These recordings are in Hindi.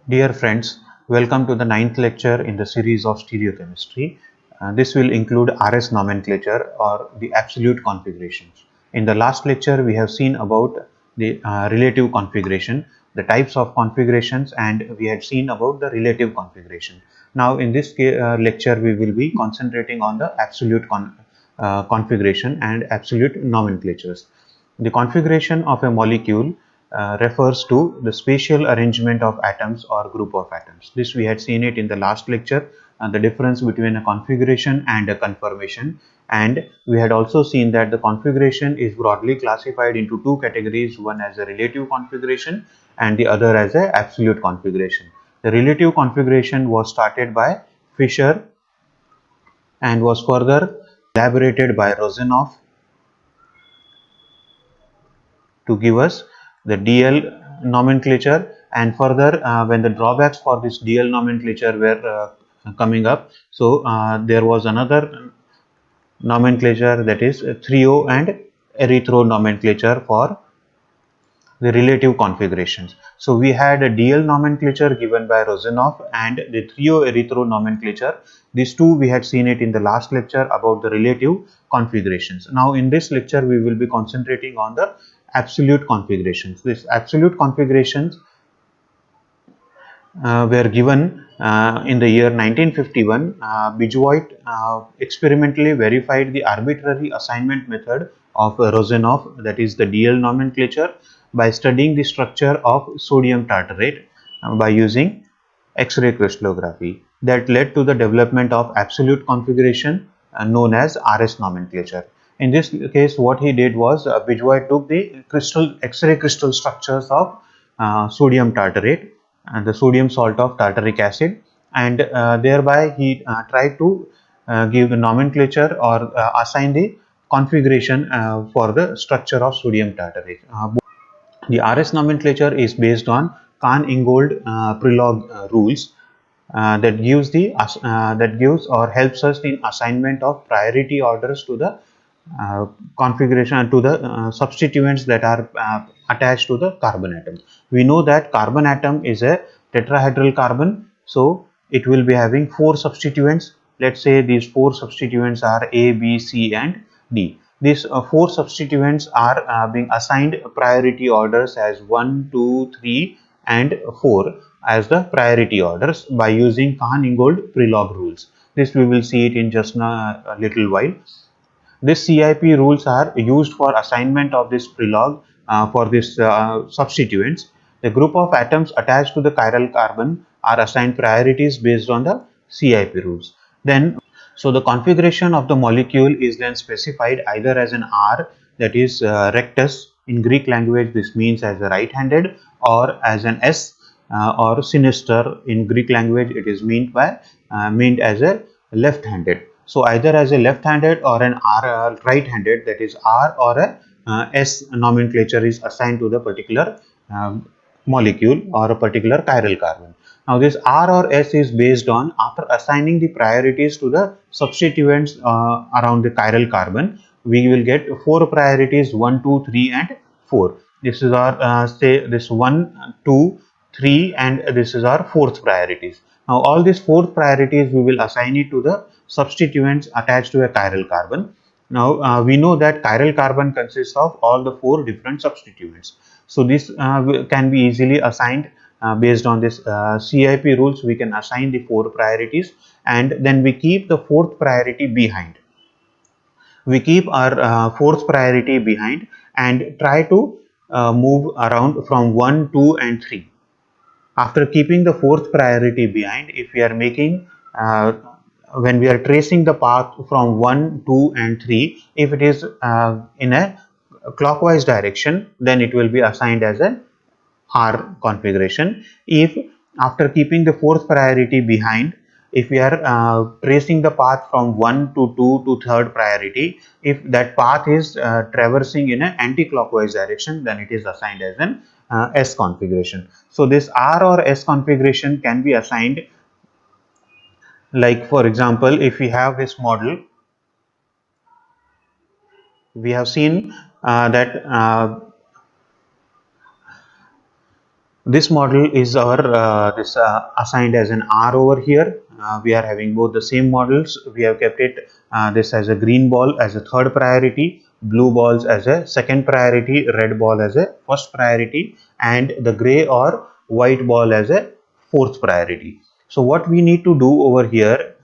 Dear friends, welcome to the ninth lecture in the series of stereochemistry. This will include RS nomenclature or the absolute configurations. In the last lecture, we have seen about the relative configuration, the types of configurations, and we had seen about the relative configuration. Now, in this lecture, we will be concentrating on the absolute configuration and absolute nomenclatures. The configuration of a molecule refers to the spatial arrangement of atoms or group of atoms. This we had seen it in the last lecture, the difference between a configuration and a conformation, and we had also seen that the configuration is broadly classified into two categories, one as a relative configuration and the other as a absolute configuration. The relative configuration was started by Fischer and was further elaborated by Rozanoff to give us the DL nomenclature, and further when the drawbacks for this DL nomenclature were coming up, so there was another nomenclature, that is 3O and erythro nomenclature for the relative configurations. So we had a DL nomenclature given by Rozanoff and the 3O erythro nomenclature. These two we had seen it in the last lecture about the relative configurations. Now in this lecture we will be concentrating on the absolute configurations. This absolute configurations were given in the year 1951. Bijouat experimentally verified the arbitrary assignment method of Rozanoff, that is the DL nomenclature, by studying the structure of sodium tartarate by using X-ray crystallography. That led to the development of absolute configuration known as RS nomenclature. In this case, what he did was Bijouat took the X-ray crystal structures of sodium tartarate and the sodium salt of tartaric acid, and thereby he tried to give the nomenclature or assign the configuration for the structure of sodium tartarate. The RS nomenclature is based on Kahn-Ingold Prelog rules that gives or helps us in assignment of priority orders to the configuration and to the substituents that are attached to the carbon atom. We know that carbon atom is a tetrahedral carbon, so it will be having four substituents. Let's say these four substituents are A, B, C and D. These four substituents are being assigned priority orders as 1, 2, 3 and 4 as the priority orders by using Kahn-Ingold Prelog rules. This we will see it in just a little while. These CIP rules are used for assignment of this Prelog for this substituents. The group of atoms attached to the chiral carbon are assigned priorities based on the CIP rules. Then, so the configuration of the molecule is then specified either as an R, that is rectus in Greek language. This means as a right-handed, or as an S or sinister in Greek language. It is meant as a left-handed. So either as a left-handed or an R right-handed, that is R or a S nomenclature is assigned to the particular molecule or a particular chiral carbon. Now this R or S is based on, after assigning the priorities to the substituents around the chiral carbon, we will get four priorities: 1, 2, 3 and 4. This is our say this 1, 2, 3 and this is our fourth priorities. Now all these fourth priorities we will assign it to the substituents attached to a chiral carbon. Now we know that chiral carbon consists of all the four different substituents. So this can be easily assigned based on this CIP rules. We can assign the four priorities and then we keep the fourth priority behind. We keep our fourth priority behind and try to move around from 1, 2 and 3. After keeping the fourth priority behind, if we are making when we are tracing the path from 1, 2 and 3, if it is in a clockwise direction, then it will be assigned as an R configuration. If after keeping the fourth priority behind, if we are tracing the path from 1 to 2 to third priority, if that path is traversing in an anti-clockwise direction, then it is assigned as an S configuration. So this R or S configuration can be assigned, like for example, if we have this model, we have seen that This model is our assigned as an R over here. We are having both the same models. We have kept it this as a green ball as a third priority, blue balls as a second priority, red ball as a first priority, and the gray or white ball as a fourth priority. So what we need to do over here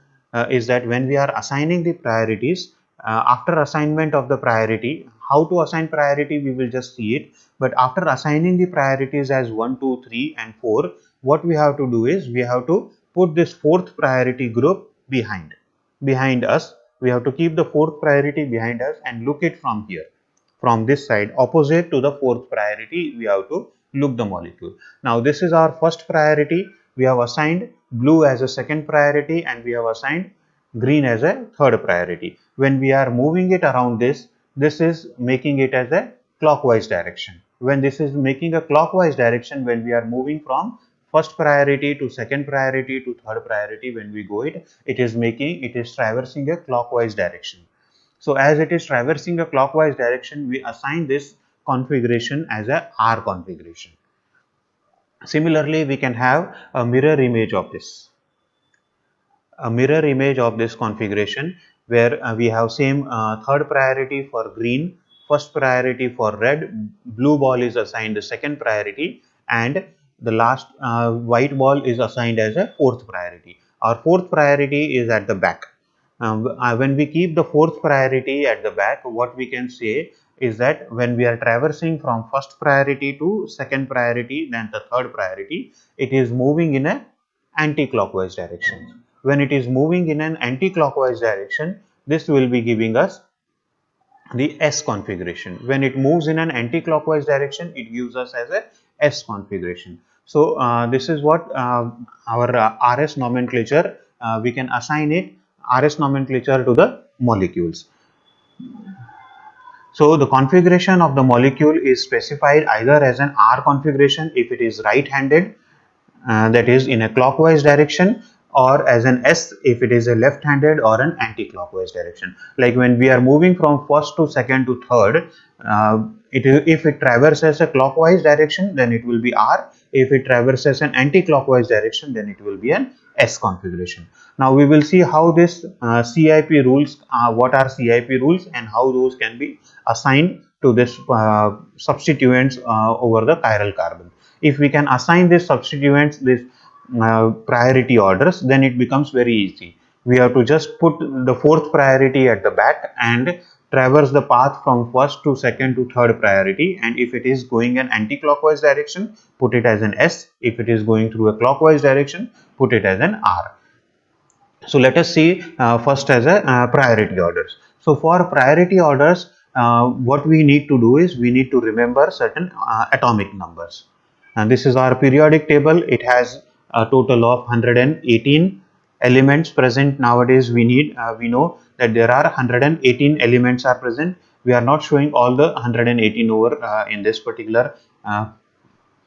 is that when we are assigning the priorities, after assignment of the priority, how to assign priority we will just see it. But after assigning the priorities as 1, 2, 3 and 4, what we have to do is we have to put this fourth priority group behind us. We have to keep the fourth priority behind us and look it from here, from this side opposite to the fourth priority. We have to look the molecule. Now this is our first priority. We have assigned blue as a second priority and we have assigned green as a third priority. When we are moving it around this is making it as a clockwise direction. When this is making a clockwise direction, when we are moving from first priority to second priority to third priority, when we go it is traversing a clockwise direction. So as it is traversing a clockwise direction, we assign this configuration as a R configuration. Similarly, we can have a mirror image of this. A mirror image of this configuration where we have same third priority for green, first priority for red, blue ball is assigned the second priority, and the last white ball is assigned as a fourth priority. Our fourth priority is at the back. When we keep the fourth priority at the back, what we can say is that when we are traversing from first priority to second priority, then the third priority, it is moving in a anti-clockwise direction. When it is moving in an anti-clockwise direction, this will be giving us the S configuration. When it moves in an anti-clockwise direction, it gives us as a S configuration. So this is what our RS nomenclature, we can assign it RS nomenclature to the molecules. So the configuration of the molecule is specified either as an R configuration if it is right-handed, that is in a clockwise direction, or as an S if it is a left-handed or an anti-clockwise direction. Like when we are moving from first to second to third, if it traverses a clockwise direction, then it will be R. If it traverses an anti-clockwise direction, then it will be an S configuration. Now we will see how this CIP rules, what are CIP rules and how those can be assigned to this substituents over the chiral carbon. If we can assign these substituents this priority orders, then it becomes very easy. We have to just put the fourth priority at the back and traverse the path from first to second to third priority, and if it is going an anti-clockwise direction, put it as an S. If it is going through a clockwise direction, put it as an R. So let us see first as a priority orders. So for priority orders, what we need to do is we need to remember certain atomic numbers. And this is our periodic table. It has a total of 118 elements present. Nowadays we know that there are 118 elements are present. We are not showing all the 118 over in this particular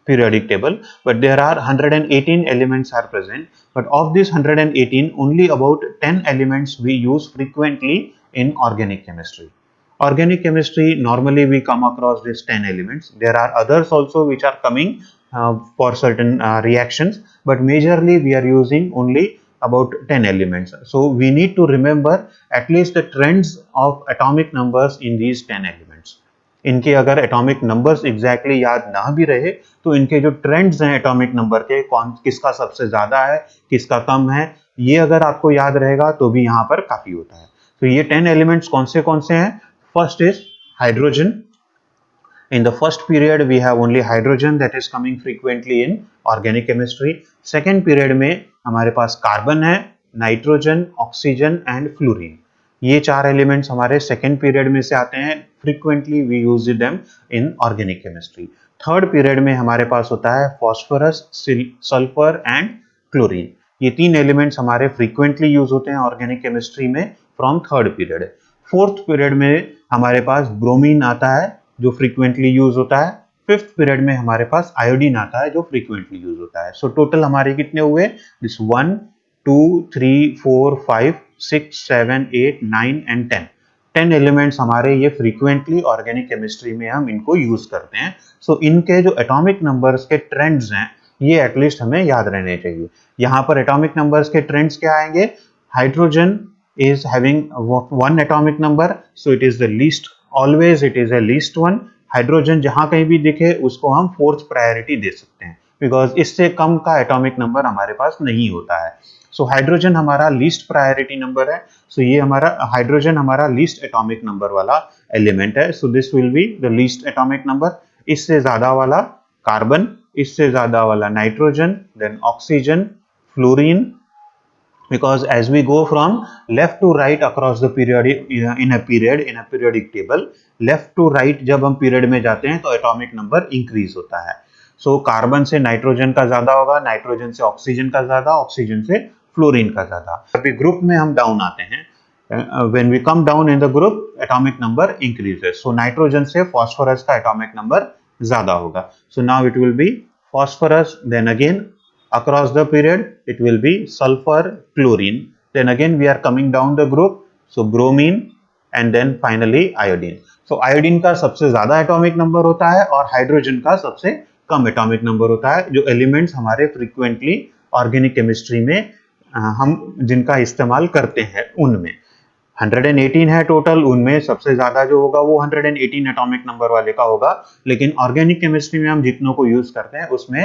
periodic table, but there are 118 elements are present. But of these 118, only about 10 elements we use frequently in organic chemistry. Organic chemistry, normally we come across these 10 elements. There are others also which are coming for certain reactions, but majorly we are using only about 10 elements. So we need to remember at least the trends of atomic numbers in these 10 elements. इनके अगर एटॉमिक नंबर्स एग्जैक्टली याद ना भी रहे, तो इनके जो ट्रेंड्स हैं एटॉमिक नंबर के, कौन किसका सबसे ज्यादा है, किसका कम है, ये अगर आपको याद रहेगा तो भी यहाँ पर काफी होता है. तो ये 10 एलिमेंट्स कौन से हैं? First is hydrogen. In the first period we have only hydrogen that is coming frequently in organic chemistry. Second period में हमारे पास कार्बन है, नाइट्रोजन, ऑक्सीजन एंड फ्लोरीन. ये चार एलिमेंट्स हमारे सेकेंड पीरियड में से आते हैं. Frequently we use them in organic chemistry. Third period में हमारे पास होता है फॉस्फोरस, सल्फर एंड क्लोरीन. ये तीन एलिमेंट्स हमारे फ्रीक्वेंटली यूज होते हैं ऑर्गेनिक केमिस्ट्री में from third period. Fourth period में हमारे पास ब्रोमीन आता है जो फ्रीक्वेंटली यूज होता है. फिफ्थ पीरियड में हमारे पास आयोडीन आता है जो फ्रीक्वेंटली यूज होता है. सो टोटल हमारे कितने हुए? This 1 2 3 4 5 6 7 8 9 and 10. 10 एलिमेंट्स हमारे ये फ्रीक्वेंटली ऑर्गेनिक केमिस्ट्री में हम इनको यूज करते हैं। सो इनके जो एटॉमिक नंबर्स के ट्रेंड्स हैं ये एटलीस्ट हमें याद रहने चाहिए। यहाँ पर एटॉमिक नंबर्स के ट्रेंड्स क्या आएंगे? Hydrogen is having one atomic number, so it is the least, always it is a least one। Hydrogen जहां कहीं भी दिखे उसको हम फोर्थ प्रायोरिटी दे सकते हैं, बिकॉज इससे कम का एटॉमिक नंबर हमारे पास नहीं होता है। सो हाइड्रोजन हमारा लीस्ट प्रायोरिटी नंबर है। सो ये हमारा हाइड्रोजन हमारा लीस्ट एटॉमिक नंबर वाला एलिमेंट है। So this will be the least atomic number. इससे ज्यादा वाला कार्बन, इससे ज्यादा वाला nitrogen, then oxygen, fluorine, because as we go from left to right across the periodic in a periodic table, left to right जब हम पीरियड में जाते हैं तो एटॉमिक नंबर इंक्रीज होता है। सो कार्बन से नाइट्रोजन का ज्यादा होगा, नाइट्रोजन से ऑक्सीजन का ज्यादा, ऑक्सीजन से फ्लोरीन का ज्यादा। अभी ग्रुप में हम डाउन आते हैं, when we come down in the group atomic number increases। so nitrogen से फास्फोरस का एटॉमिक नंबर ज्यादा होगा। so now it will be phosphorus, then again across the period it will be sulfur, chlorine, then again we are coming down the group, so bromine and then finally iodine। so iodine का सबसे ज्यादा एटॉमिक नंबर होता है और हाइड्रोजन का सबसे कम एटॉमिक नंबर होता है, जो एलिमेंट्स हमारे फ्रीक्वेंटली ऑर्गेनिक केमिस्ट्री में हम जिनका इस्तेमाल करते हैं उनमें 118 है टोटल, उनमें सबसे ज्यादा जो होगा वो 118 एटॉमिक नंबर वाले का होगा। लेकिन ऑर्गेनिक केमिस्ट्री में हम जितनों को यूज करते हैं उसमें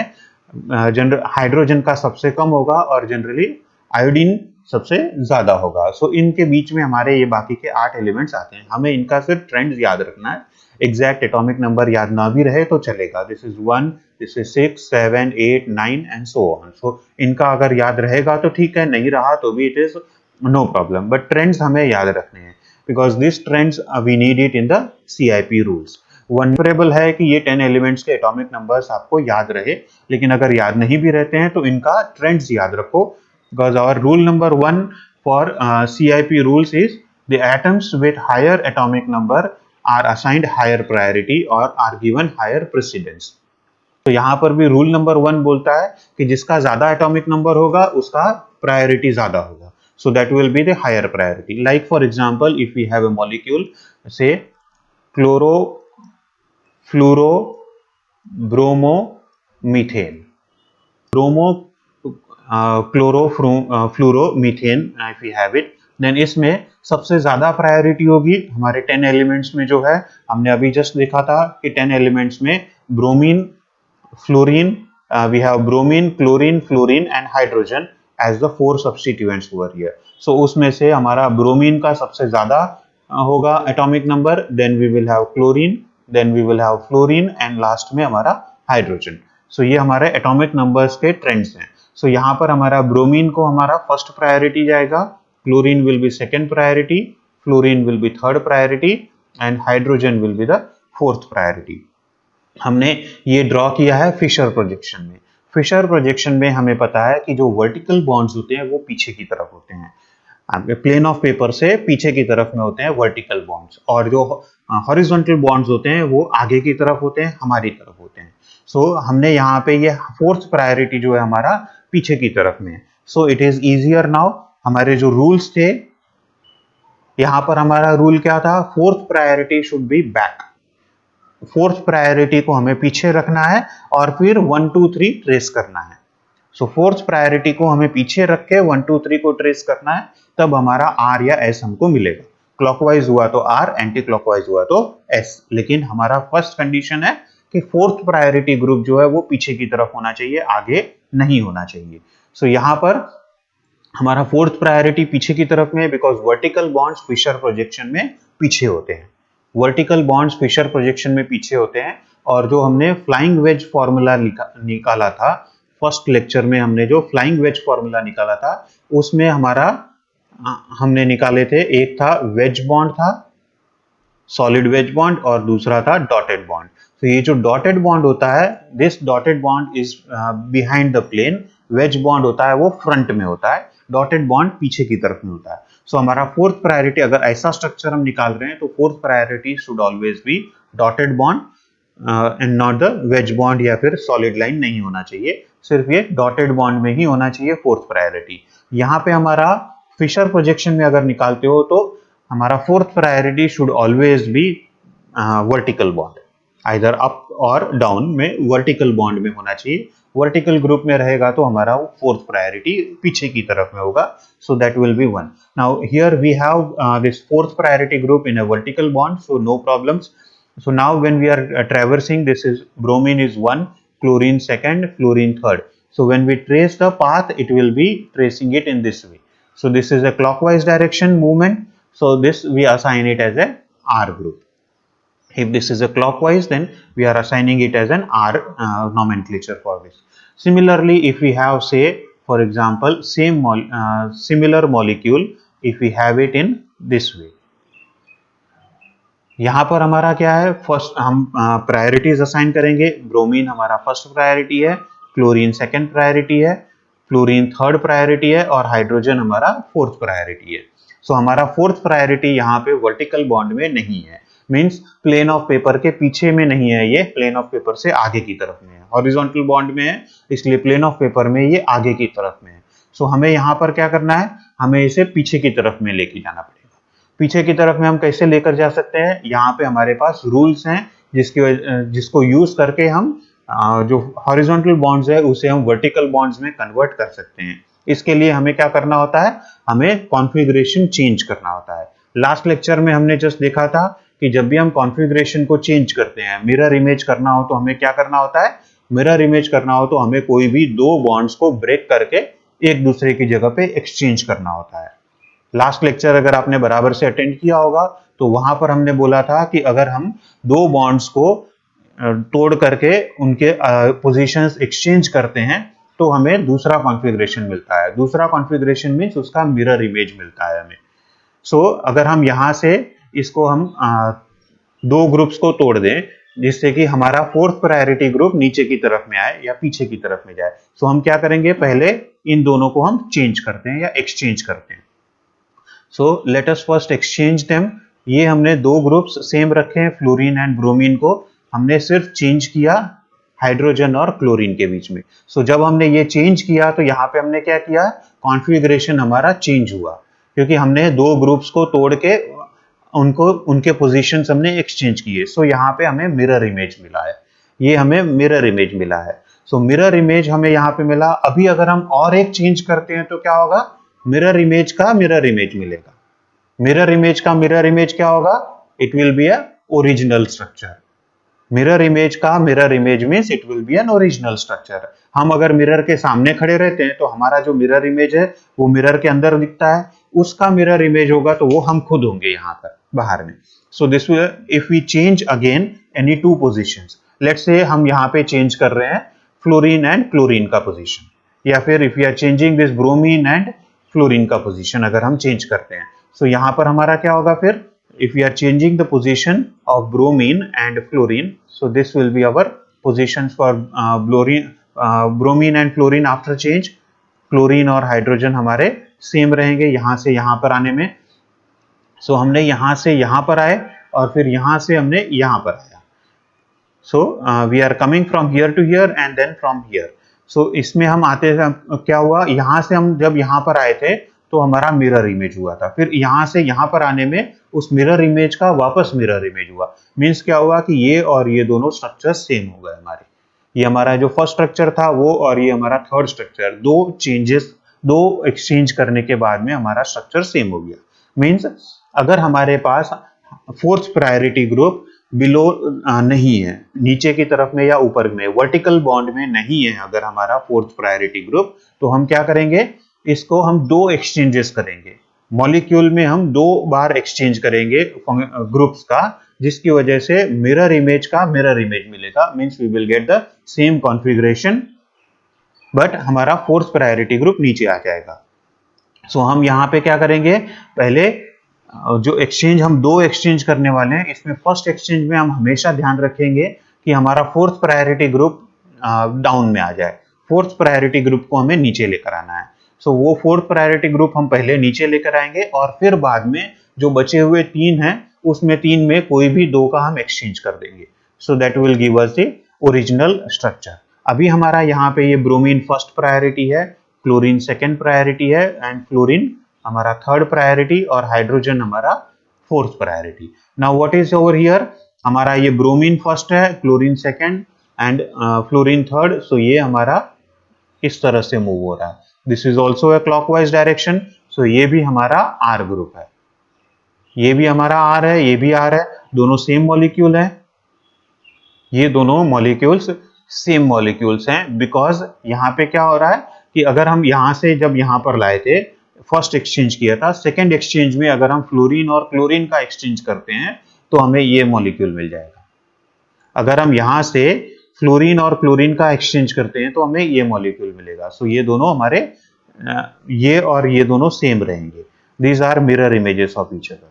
हाइड्रोजन का सबसे कम होगा और जनरली आयोडीन सबसे ज्यादा होगा। सो इनके बीच में हमारे ये बाकी के 8 एलिमेंट्स आते हैं। हमें इनका सिर्फ ट्रेंड्स याद रखना है, एग्जैक्ट एटॉमिक नंबर याद ना भी रहे तो चलेगा। This is 1, this is 6, 7, 8, 9 and so on. So इनका अगर याद रहेगा तो ठीक है, नहीं रहा तो भी it is no problem, but trends हमें याद रखने हैं because this trends we need it in the CIP rules. Vulnerable है कि ये 10 एलिमेंट्स के एटॉमिक नंबर्स आपको याद रहे, लेकिन अगर याद नहीं भी रहते हैं तो इनका ट्रेंड्स याद रखो, because our rule number 1 for CIP rules is the atoms with higher atomic number are assigned higher priority और आर गिवन हायर प्रेसिडेंस। तो यहाँ पर भी रूल नंबर 1 बोलता है कि जिसका ज्यादा एटॉमिक नंबर होगा उसका प्रायोरिटी ज्यादा होगा, so that will be the higher priority। like for example if we have a molecule say chloro fluoro bromo methane, bromo chloro fluoro methane if we have it, then इसमें सबसे ज्यादा प्रायोरिटी होगी हमारे 10 एलिमेंट्स में। जो है हमने अभी जस्ट देखा था कि 10 एलिमेंट्स में bromine, fluorine, we have bromine, chlorine, fluorine and hydrogen as the 4 substituents over here। so उसमें से हमारा ब्रोमीन का सबसे ज्यादा होगा atomic number, then we will have chlorine, then we will have fluorine and last में हमारा हाइड्रोजन। so ये हमारे एटॉमिक नंबर्स के ट्रेंड्स हैं। so यहाँ पर हमारा ब्रोमीन को हमारा फर्स्ट प्रायोरिटी जाएगा, chlorine will be second priority, fluorine will be third priority and hydrogen will be the fourth priority. हमने ये ड्रॉ किया है फिशर प्रोजेक्शन में। फिशर प्रोजेक्शन में हमें पता है कि जो वर्टिकल बॉन्ड्स होते हैं वो पीछे की तरफ होते हैं, आपके प्लेन ऑफ पेपर से पीछे की तरफ में होते हैं वर्टिकल बॉन्ड्स, और जो हॉरिजॉन्टल बॉन्ड्स होते हैं वो आगे की तरफ होते हैं, हमारी तरफ होते हैं। सो हमने यहाँ पे ये फोर्थ प्रायोरिटी जो है हमारा पीछे की तरफ में। सो इट इज इजियर नाउ। हमारे जो रूल्स थे, यहाँ पर हमारा रूल क्या था, fourth priority should be back. Fourth priority को हमें पीछे रखना है और फिर 1 2 3 ट्रेस करना है। सो फोर्थ प्रायोरिटी को हमें पीछे रख के 1 2 3 को ट्रेस करना है, तब हमारा R या S हमको मिलेगा। क्लॉकवाइज हुआ तो R, एंटी क्लॉकवाइज हुआ तो S। लेकिन हमारा फर्स्ट कंडीशन है कि फोर्थ प्रायोरिटी ग्रुप जो है वो पीछे की तरफ होना चाहिए, आगे नहीं होना चाहिए। सो यहाँ पर हमारा फोर्थ प्रायोरिटी पीछे की तरफ में, because vertical bonds Fischer projection में पीछे होते हैं। वर्टिकल बॉन्ड्स फिशर प्रोजेक्शन में पीछे होते हैं। और जो हमने फ्लाइंग वेज फॉर्मूला निकाला था फर्स्ट लेक्चर में, हमने जो फ्लाइंग वेज फॉर्मूला निकाला था उसमें हमारा हमने निकाले थे, एक था वेज बॉन्ड था, सॉलिड वेज बॉन्ड, और दूसरा था डॉटेड बॉन्ड। तो ये जो डॉटेड बॉन्ड होता है, this dotted bond is behind the plane, wedge bond होता है वो फ्रंट में होता है, डॉटेड बॉन्ड पीछे की तरफ में होता है। सो हमारा फोर्थ प्रायोरिटी, अगर ऐसा स्ट्रक्चर हम निकाल रहे हैं तो fourth priority should always be dotted bond and not the ways bond या फिर सॉलिड लाइन नहीं होना चाहिए, सिर्फ ये डॉटेड बॉन्ड में ही होना चाहिए फोर्थ प्रायोरिटी। यहाँ पे हमारा फिशर प्रोजेक्शन में अगर निकालते हो तो हमारा fourth priority should always be vertical bond, either up और डाउन में वर्टिकल बॉन्ड में होना चाहिए। वर्टिकल ग्रुप में रहेगा तो हमारा फोर्थ प्रायोरिटी पीछे की तरफ में होगा, so that will be 1. Now here we have this fourth priority group in a vertical bond, so no problems. So now when we are traversing, this is bromine is 1, chlorine second, fluorine third. So when we trace the path, it will be tracing it in this way. So this is a clockwise direction movement, so this we assign it as a R group. If this is a clockwise, then we are assigning it as an R nomenclature for this. Similarly, if we have, say for example, similar molecule, if we have it in this way, यहाँ पर हमारा क्या है, फर्स्ट हम प्रायोरिटीज असाइन करेंगे। ब्रोमीन हमारा फर्स्ट प्रायोरिटी है, क्लोरीन सेकंड प्रायोरिटी है, फ्लोरीन थर्ड प्रायोरिटी है और हाइड्रोजन हमारा फोर्थ प्रायोरिटी है। सो हमारा फोर्थ प्रायोरिटी यहाँ पे वर्टिकल बॉन्ड में नहीं है, मींस प्लेन ऑफ पेपर के पीछे में नहीं है, ये प्लेन ऑफ पेपर से आगे की तरफ में है। हॉरिजॉन्टल बॉन्ड में है, इसलिए प्लेन ऑफ पेपर में ये आगे की तरफ में है। सो हमें यहाँ पर क्या करना है, हमें इसे पीछे की तरफ में लेके जाना पड़ेगा। पीछे की तरफ में हम कैसे लेकर जा सकते हैं, यहाँ पे हमारे पास रूल्स हैं जिसको यूज करके हम जो हॉरिजॉन्टल बॉन्ड्स है उसे हम वर्टिकल बॉन्ड्स में कन्वर्ट कर सकते हैं। इसके लिए हमें क्या करना होता है, हमें कॉन्फ़िगरेशन चेंज करना होता है। लास्ट लेक्चर में हमने जस्ट देखा था कि जब भी हम कॉन्फ़िगरेशन को चेंज करते हैं, मिरर इमेज करना हो तो हमें क्या करना होता है, मिरर इमेज करना हो तो हमें कोई भी दो बॉन्ड्स को ब्रेक करके एक दूसरे की जगह पे एक्सचेंज करना होता है। लास्ट लेक्चर अगर आपने बराबर से अटेंड किया होगा तो वहां पर हमने बोला था कि अगर हम दो बॉन्ड्स को तोड़ करके उनके पोजीशंस एक्सचेंज करते हैं तो हमें दूसरा कॉन्फ़िगरेशन मिलता है। दूसरा कॉन्फ़िगरेशन मींस उसका मिरर इमेज मिलता है हमें। सो अगर हम यहां से इसको हम दो ग्रुप्स को तोड़ दें जिससे कि हमारा फोर्थ प्रायोरिटी ग्रुप नीचे की तरफ में आए या पीछे की तरफ में जाए, सो हम क्या करेंगे, पहले इन दोनों को हम चेंज करते हैं या एक्सचेंज करते हैं। So let us first exchange them. ये हमने दो ग्रुप्स सेम रखे हैं, फ्लोरीन एंड ब्रोमीन को हमने सिर्फ चेंज किया हाइड्रोजन और क्लोरीन के बीच में। सो जब हमने ये चेंज किया तो यहाँ पे हमने क्या किया, कॉन्फ़िगरेशन हमारा चेंज हुआ क्योंकि हमने दो ग्रुप्स को तोड़ के उनके पोजीशंस हमने एक्सचेंज किए। सो यहाँ पे हमें मिरर इमेज मिला है, ये हमें मिरर इमेज मिला है। सो मिरर इमेज हमें यहाँ पे मिला। अभी अगर हम और एक चेंज करते हैं तो क्या होगा, मिरर इमेज का मिरर इमेज मिलेगा। मिरर इमेज का मिरर इमेज क्या होगा, it will be a original structure. Mirror image का mirror image means it will be an original structure. हम अगर मिरर के सामने खड़े रहते हैं तो हमारा जो मिरर इमेज है वो मिरर के अंदर दिखता है, उसका मिरर इमेज होगा तो वो हम खुद होंगे यहाँ पर बाहर में। So this will, if we change again any two positions, let's say हम यहाँ पे चेंज कर रहे हैं फ्लोरीन एंड क्लोरीन का पोजीशन, या फिर if we are changing this bromine and fluorine का पोजीशन अगर हम चेंज करते हैं, सो यहाँ पर हमारा क्या होगा, फिर if we are changing the position of bromine and fluorine, so this will be our positions for bromine and fluorine after change. Chlorine और हाइड्रोजन हमारे सेम रहेंगे यहाँ से यहाँ पर आने में। सो हमने यहाँ से यहाँ पर आए और फिर यहाँ से हमने यहाँ पर आया। So we are coming from here to here and then from here. So इसमें हम आते क्या हुआ, यहाँ से हम जब यहाँ पर आए थे तो हमारा मिरर इमेज हुआ था, फिर यहाँ से यहाँ पर आने में उस मिरर इमेज का वापस मिरर इमेज हुआ। मींस क्या हुआ कि ये और ये दोनों स्ट्रक्चर सेम हो गए हमारे। ये हमारा जो फर्स्ट स्ट्रक्चर था वो और ये हमारा थर्ड स्ट्रक्चर, दो चेंजेस, दो एक्सचेंज करने के बाद में हमारा स्ट्रक्चर सेम हो गया। मींस अगर हमारे पास फोर्थ प्रायोरिटी ग्रुप बिलो नहीं है, नीचे की तरफ में या ऊपर में वर्टिकल बॉन्ड में नहीं है अगर हमारा फोर्थ प्रायोरिटी ग्रुप, तो हम क्या करेंगे, इसको हम दो एक्सचेंजेस करेंगे। मॉलिक्यूल में हम दो बार एक्सचेंज करेंगे ग्रुप्स का, जिसकी वजह से मिरर इमेज का मिरर इमेज मिलेगा। Means we will get the same configuration but हमारा फोर्थ प्रायोरिटी ग्रुप नीचे आ जाएगा। सो हम यहाँ पे क्या करेंगे, पहले जो एक्सचेंज हम दो एक्सचेंज करने वाले हैं, इसमें फर्स्ट एक्सचेंज में हम हमेशा ध्यान रखेंगे कि हमारा फोर्थ प्रायोरिटी ग्रुप डाउन में आ जाए, फोर्थ प्रायोरिटी ग्रुप को हमें नीचे लेकर आना है। सो वो फोर्थ प्रायोरिटी ग्रुप हम पहले नीचे लेकर आएंगे और फिर बाद में जो बचे हुए तीन हैं उसमें तीन में कोई भी दो का हम एक्सचेंज कर देंगे। So that will give us the original structure. अभी हमारा यहाँ पे ये ब्रोमीन फर्स्ट प्रायोरिटी है, क्लोरीन सेकेंड प्रायोरिटी है एंड फ्लोरीन हमारा थर्ड प्रायोरिटी और हाइड्रोजन हमारा fourth priority. Now what is over here, हमारा ये ब्रोमीन फर्स्ट है, chlorine second and fluorine third. So ये हमारा इस तरह से मूव हो रहा है. This is also a clockwise direction. So ये भी हमारा आर ग्रुप है, ये भी हमारा आर है, ये भी आर है, दोनों सेम मॉलिक्यूल है. ये दोनों मॉलिक्यूल्स सेम मॉलिक्यूल्स हैं, बिकॉज यहाँ पे क्या हो रहा है कि अगर हम यहाँ से जब यहाँ पर लाए थे, फर्स्ट एक्सचेंज किया था, सेकेंड एक्सचेंज में अगर हम फ्लोरीन और क्लोरीन का एक्सचेंज करते हैं तो हमें ये मॉलिक्यूल मिल जाएगा. अगर हम यहाँ से फ्लोरीन और क्लोरीन का एक्सचेंज करते हैं तो हमें ये मॉलिक्यूल मिलेगा. सो ये दोनों हमारे ये और ये दोनों सेम रहेंगे. These are mirror images of each other.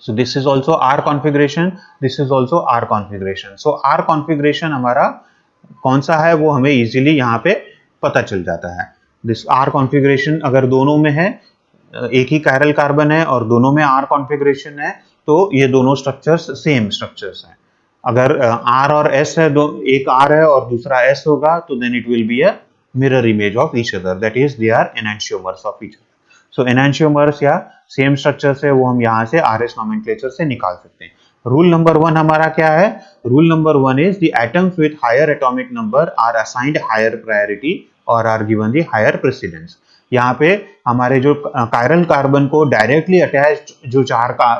So this is also R configuration, this is also R configuration. So R configuration हमारा कौन सा है वो हमें easily यहाँ पे पता चल जाता है. This R configuration अगर दोनों में है, एक ही chiral कार्बन है और दोनों में R configuration है, तो ये दोनों स्ट्रक्चर्स सेम स्ट्रक्चर्स हैं. अगर R और S है, एक R है और दूसरा S होगा, तो then it will be a mirror image of each other, that is they are enantiomers of each other. So enantiomers या सेम स्ट्रक्चर से वो हम यहाँ से आरएस नोमेनक्लेचर से निकाल सकते हैं. रूल नंबर 1 हमारा क्या है? Rule number 1 is the atoms with higher atomic number are assigned higher priority और are given the higher precedence. यहाँ पे हमारे जो कायरल कार्बन को डायरेक्टली अटैच्ड जो चार का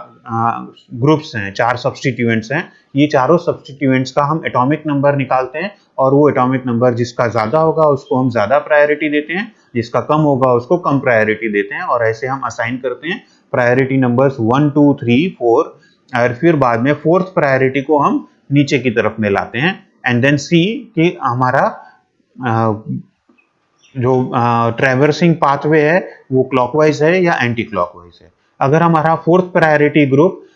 ग्रुप्स हैं, चार सब्स्टिट्यूएंट्स हैं, ये चारों सब्स्टिट्यूएंट्स का हम एटॉमिक नंबर निकालते हैं और वो एटॉमिक नंबर जिसका ज्यादा होगा उसको हम ज्यादा प्रायोरिटी देते हैं, जिसका कम होगा उसको कम प्रायोरिटी देते हैं, और ऐसे हम असाइन करते हैं प्रायोरिटी नंबर्स 1 2 3 4, और फिर बाद में फोर्थ प्रायोरिटी को हम नीचे की तरफ में लाते हैं. एंड देन सी कि हमारा जो ट्रैवर्सिंग पाथवे है वो क्लॉकवाइज है या एंटी क्लॉकवाइज है. अगर हमारा फोर्थ प्रायोरिटी ग्रुप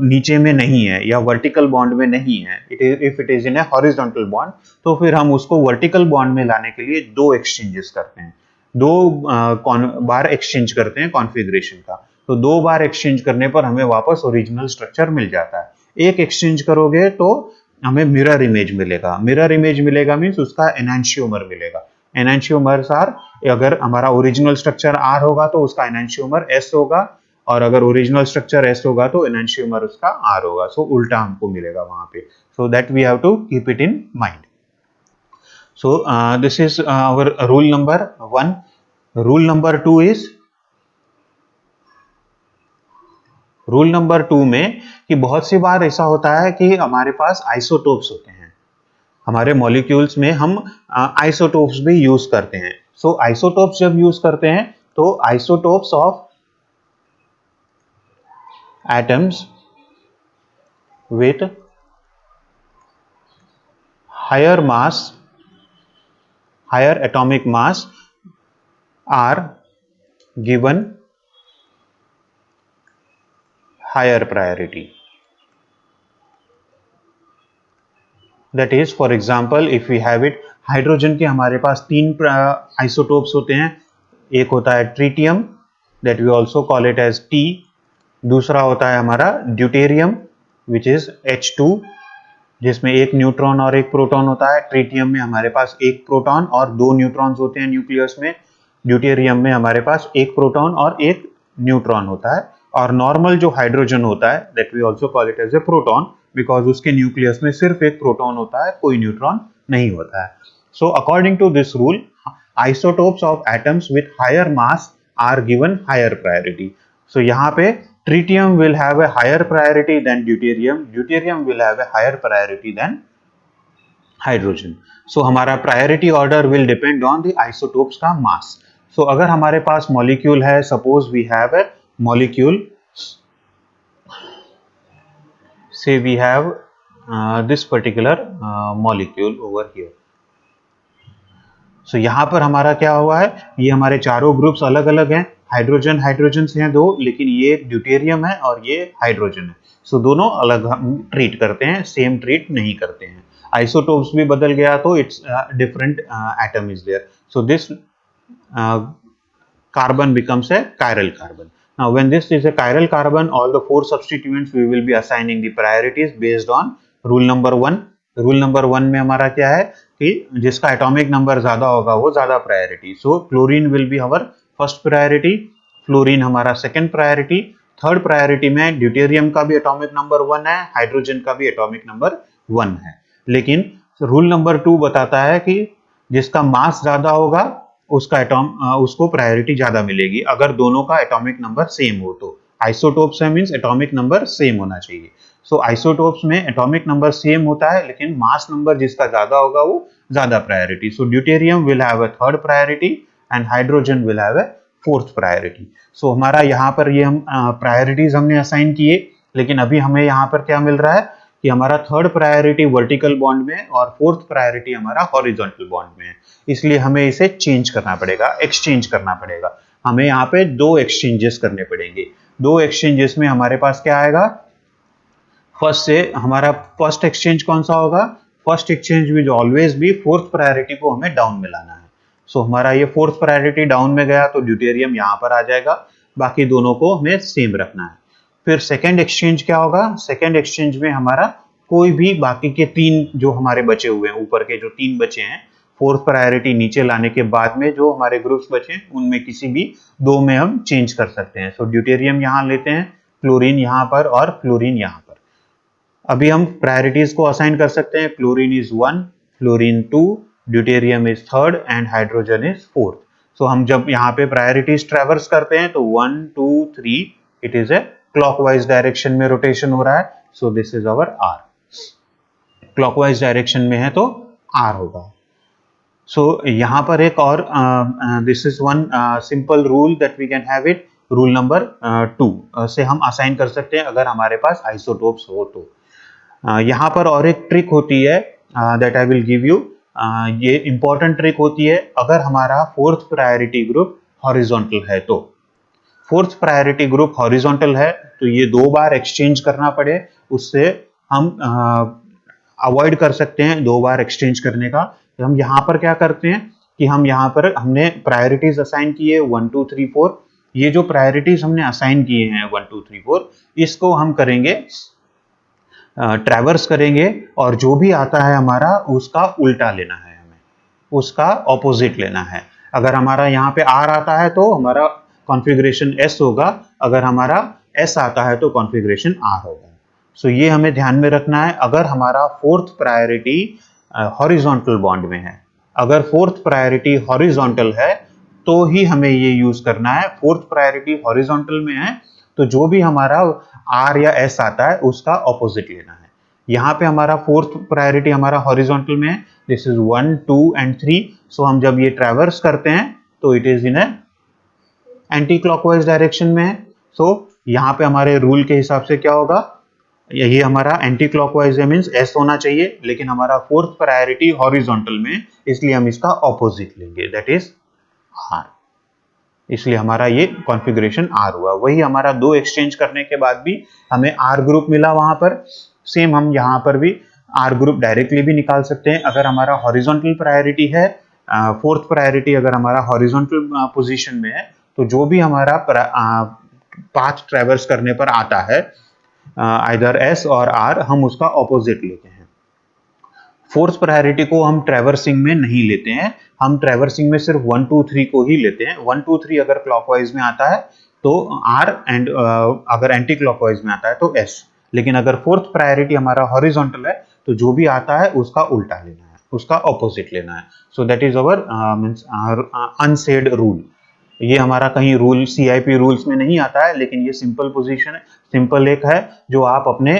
नीचे में नहीं है या वर्टिकल बॉन्ड में नहीं है, if it is in A horizontal bond, तो फिर हम उसको वर्टिकल बॉन्ड में लाने के लिए दो एक्सचेंजेस करते हैं, दो बार एक्सचेंज करते हैं कॉन्फ़िगरेशन का. तो दो बार एक्सचेंज करने पर हमें वापस ओरिजिनल स्ट्रक्चर मिल जाता है. एक एक्सचेंज करोगे तो हमें मिरर इमेज मिलेगा. मिरर इमेज मिलेगा मीन्स उसका एनांशियोमर मिलेगा. एनांशियोमर्स आर, अगर हमारा ओरिजिनल स्ट्रक्चर आर होगा तो उसका एनांशियोमर एस होगा, और अगर ओरिजिनल स्ट्रक्चर एस होगा तो एनांशियोमर उसका आर होगा. सो उल्टा हमको मिलेगा वहां पे. So that we have to keep it in mind. So this is our rule number 1. Rule number 2 is, rule number 2 में कि बहुत सी बार ऐसा होता है कि हमारे पास आइसोटोप्स होते हैं, हमारे मॉलिक्यूल्स में हम आइसोटोप्स भी यूज करते हैं. सो आइसोटोप्स जब यूज करते हैं तो isotopes of atoms with higher mass, higher atomic mass are given higher priority. That is, for example, if we have it, hydrogen के हमारे पास तीन आइसोटोप्स होते हैं. एक होता है tritium, that we also call it as T. दूसरा होता है हमारा ड्यूटेरियम, which is H2, जिसमें एक न्यूट्रॉन और एक प्रोटॉन होता है. ट्रीटियम में हमारे पास एक प्रोटॉन और दो न्यूट्रॉन्स होते हैं न्यूक्लियस में. ड्यूटेरियम में हमारे पास एक प्रोटॉन और एक न्यूट्रॉन होता है. और नॉर्मल जो हाइड्रोजन होता है, that we also call it as a proton, because उसके न्यूक्लियस में सिर्फ एक प्रोटॉन होता है, कोई न्यूट्रॉन नहीं होता है. So according to this rule, isotopes of atoms with higher mass are given higher priority. So यहाँ पे tritium will have a higher priority than deuterium, deuterium will have a higher priority than hydrogen. So हमारा priority order will depend on the isotopes का mass. So अगर हमारे पास molecule है, suppose we have a molecule, say we have this particular molecule over here. So यहाँ पर हमारा क्या हुआ है, ये हमारे चारों ग्रुप्स अलग अलग हैं. हाइड्रोजन हाइड्रोजन से हैं दो, लेकिन ये ड्यूटेरियम है और ये हाइड्रोजन है. सो दोनों अलग हम ट्रीट करते हैं, सेम ट्रीट नहीं करते हैं. आइसोटोप्स भी बदल गया तो it's different atom is there. So this carbon becomes a chiral carbon. Now when this is a chiral carbon, all the four substituents we will be assigning the priorities based on rule number 1. Rule number 1 में हमारा क्या है कि जिसका एटॉमिक नंबर ज्यादा होगा वो ज्यादा priority. So chlorine will be our first priority, fluorine हमारा सेकंड प्रायोरिटी, थर्ड प्रायोरिटी में ड्यूटेरियम का भी एटॉमिक नंबर 1 है, हाइड्रोजन का भी एटॉमिक नंबर 1 है, लेकिन रूल नंबर 2 बताता है कि जिसका मास ज्यादा होगा उसको प्रायोरिटी ज्यादा मिलेगी अगर दोनों का एटॉमिक नंबर सेम हो तो। आइसोटोप्स है मींस एटॉमिक नंबर सेम होना चाहिए। सो आइसोटोप्स में एटॉमिक नंबर सेम होता है लेकिन मास नंबर जिसका ज्यादा होगा वो ज्यादा priority. So deuterium will have a third priority and hydrogen will have a fourth priority. So हमारा यहाँ पर ये हम प्रायोरिटीज हमने असाइन किए, लेकिन अभी हमें यहाँ पर क्या मिल रहा है कि हमारा थर्ड प्रायोरिटी वर्टिकल बॉन्ड में और फोर्थ प्रायोरिटी हमारा हॉरिजॉन्टल बॉन्ड में है, इसलिए हमें इसे चेंज करना पड़ेगा, एक्सचेंज करना पड़ेगा। हमें यहाँ पे दो एक्सचेंजेस करने पड़ेंगे। दो एक्सचेंजेस में हमारे पास क्या आएगा, फर्स्ट से हमारा फर्स्ट एक्सचेंज कौन सा होगा, first exchange will always be fourth priority को हमें डाउन में लाना है। सो हमारा ये फोर्थ प्रायोरिटी डाउन में गया तो ड्यूटेरियम यहाँ पर आ जाएगा, बाकी दोनों को हमें सेम रखना है। फिर सेकेंड एक्सचेंज क्या होगा, सेकेंड एक्सचेंज में हमारा कोई भी बाकी के तीन जो हमारे बचे हुए हैं, ऊपर के जो तीन बचे हैं, फोर्थ प्रायोरिटी नीचे लाने के बाद में जो हमारे ग्रुप्स बचे हैं उनमें किसी भी दो में हम चेंज कर सकते हैं। सो ड्यूटेरियम यहाँ लेते हैं, क्लोरीन यहाँ पर और फ्लोरीन यहाँ पर। अभी हम प्रायोरिटीज को असाइन कर सकते हैं, chlorine is 1, fluorine 2, deuterium is third and hydrogen is fourth. So हम जब यहाँ पे प्रायोरिटीज ट्रेवर्स करते हैं तो 1 2 3 it is a clockwise direction में रोटेशन हो रहा है। So this is our R, clockwise direction में है तो आर होगा। सो यहाँ पर एक और this is one simple rule that we can have it, rule number 2 से हम असाइन कर सकते हैं अगर हमारे पास आइसोटोप्स हो तो। यहाँ पर और एक ट्रिक होती है that I will give you, ये इंपॉर्टेंट ट्रिक होती है अगर हमारा फोर्थ प्रायोरिटी ग्रुप हॉरिजॉन्टल है तो। फोर्थ प्रायोरिटी ग्रुप हॉरिजॉन्टल है तो ये दो बार एक्सचेंज करना पड़े उससे हम अवॉइड कर सकते हैं दो बार एक्सचेंज करने का। तो हम यहाँ पर क्या करते हैं कि हम यहाँ पर हमने प्रायोरिटीज असाइन किए 1 2 3 4, ये जो प्रायोरिटीज हमने असाइन किए हैं 1 2 3 4 इसको हम करेंगे ट्रैवर्स करेंगे और जो भी आता है हमारा उसका उल्टा लेना है, हमें उसका ऑपोजिट लेना है। अगर हमारा यहाँ पे आर आता है तो हमारा कॉन्फ़िगरेशन एस होगा, अगर हमारा एस आता है तो कॉन्फ़िगरेशन आर होगा। सो ये हमें ध्यान में रखना है अगर हमारा फोर्थ प्रायोरिटी हॉरिजॉन्टल बॉन्ड में है। अगर फोर्थ प्रायोरिटी हॉरिजॉन्टल है तो ही हमें ये यूज करना है। फोर्थ प्रायोरिटी हॉरिजॉन्टल में है तो जो भी हमारा आर या एस आता है उसका ऑपोजिट लेना है। यहाँ पे हमारा फोर्थ प्रायोरिटी हमारा हॉरिजॉन्टल में है, दिस इज 1 2 एंड 3। सो हम जब ये ट्रैवर्स करते हैं तो it is in a anti clockwise direction में है। सो यहाँ पे हमारे रूल के हिसाब से क्या होगा, ये हमारा एंटी क्लॉकवाइज है मींस एस होना चाहिए, लेकिन हमारा फोर्थ प्रायोरिटी हॉरिजॉन्टल में इसलिए हम इसका ऑपोजिट लेंगे दैट इज आर, इसलिए हमारा ये कॉन्फ़िगरेशन आर हुआ। वही हमारा दो एक्सचेंज करने के बाद भी हमें आर ग्रुप मिला वहां पर, सेम हम यहाँ पर भी आर ग्रुप डायरेक्टली भी निकाल सकते हैं अगर हमारा हॉरिजॉन्टल प्रायोरिटी है। फोर्थ प्रायोरिटी अगर हमारा हॉरिजॉन्टल पोजीशन में है तो जो भी हमारा पाथ ट्रेवर्स करने पर आता है आइदर एस और आर, हम उसका ऑपोजिट लेते हैं। फोर्थ प्रायोरिटी को हम ट्रैवर्सिंग में नहीं लेते हैं, हम ट्रैवर्सिंग में सिर्फ 1 2 3 को ही लेते हैं। 1 2 3 अगर क्लॉकवाइज में आता है तो आर एंड अगर एंटी क्लॉकवाइज में आता है तो एस, लेकिन अगर फोर्थ प्रायोरिटी हमारा हॉरिजॉन्टल है तो जो भी आता है उसका उल्टा लेना है, उसका ऑपोजिट लेना है। So that is our means unsaid rule. ये हमारा कहीं रूल सीआईपी रूल्स में नहीं आता है, लेकिन ये सिंपल पोजीशन है, सिंपल एक है जो आप अपने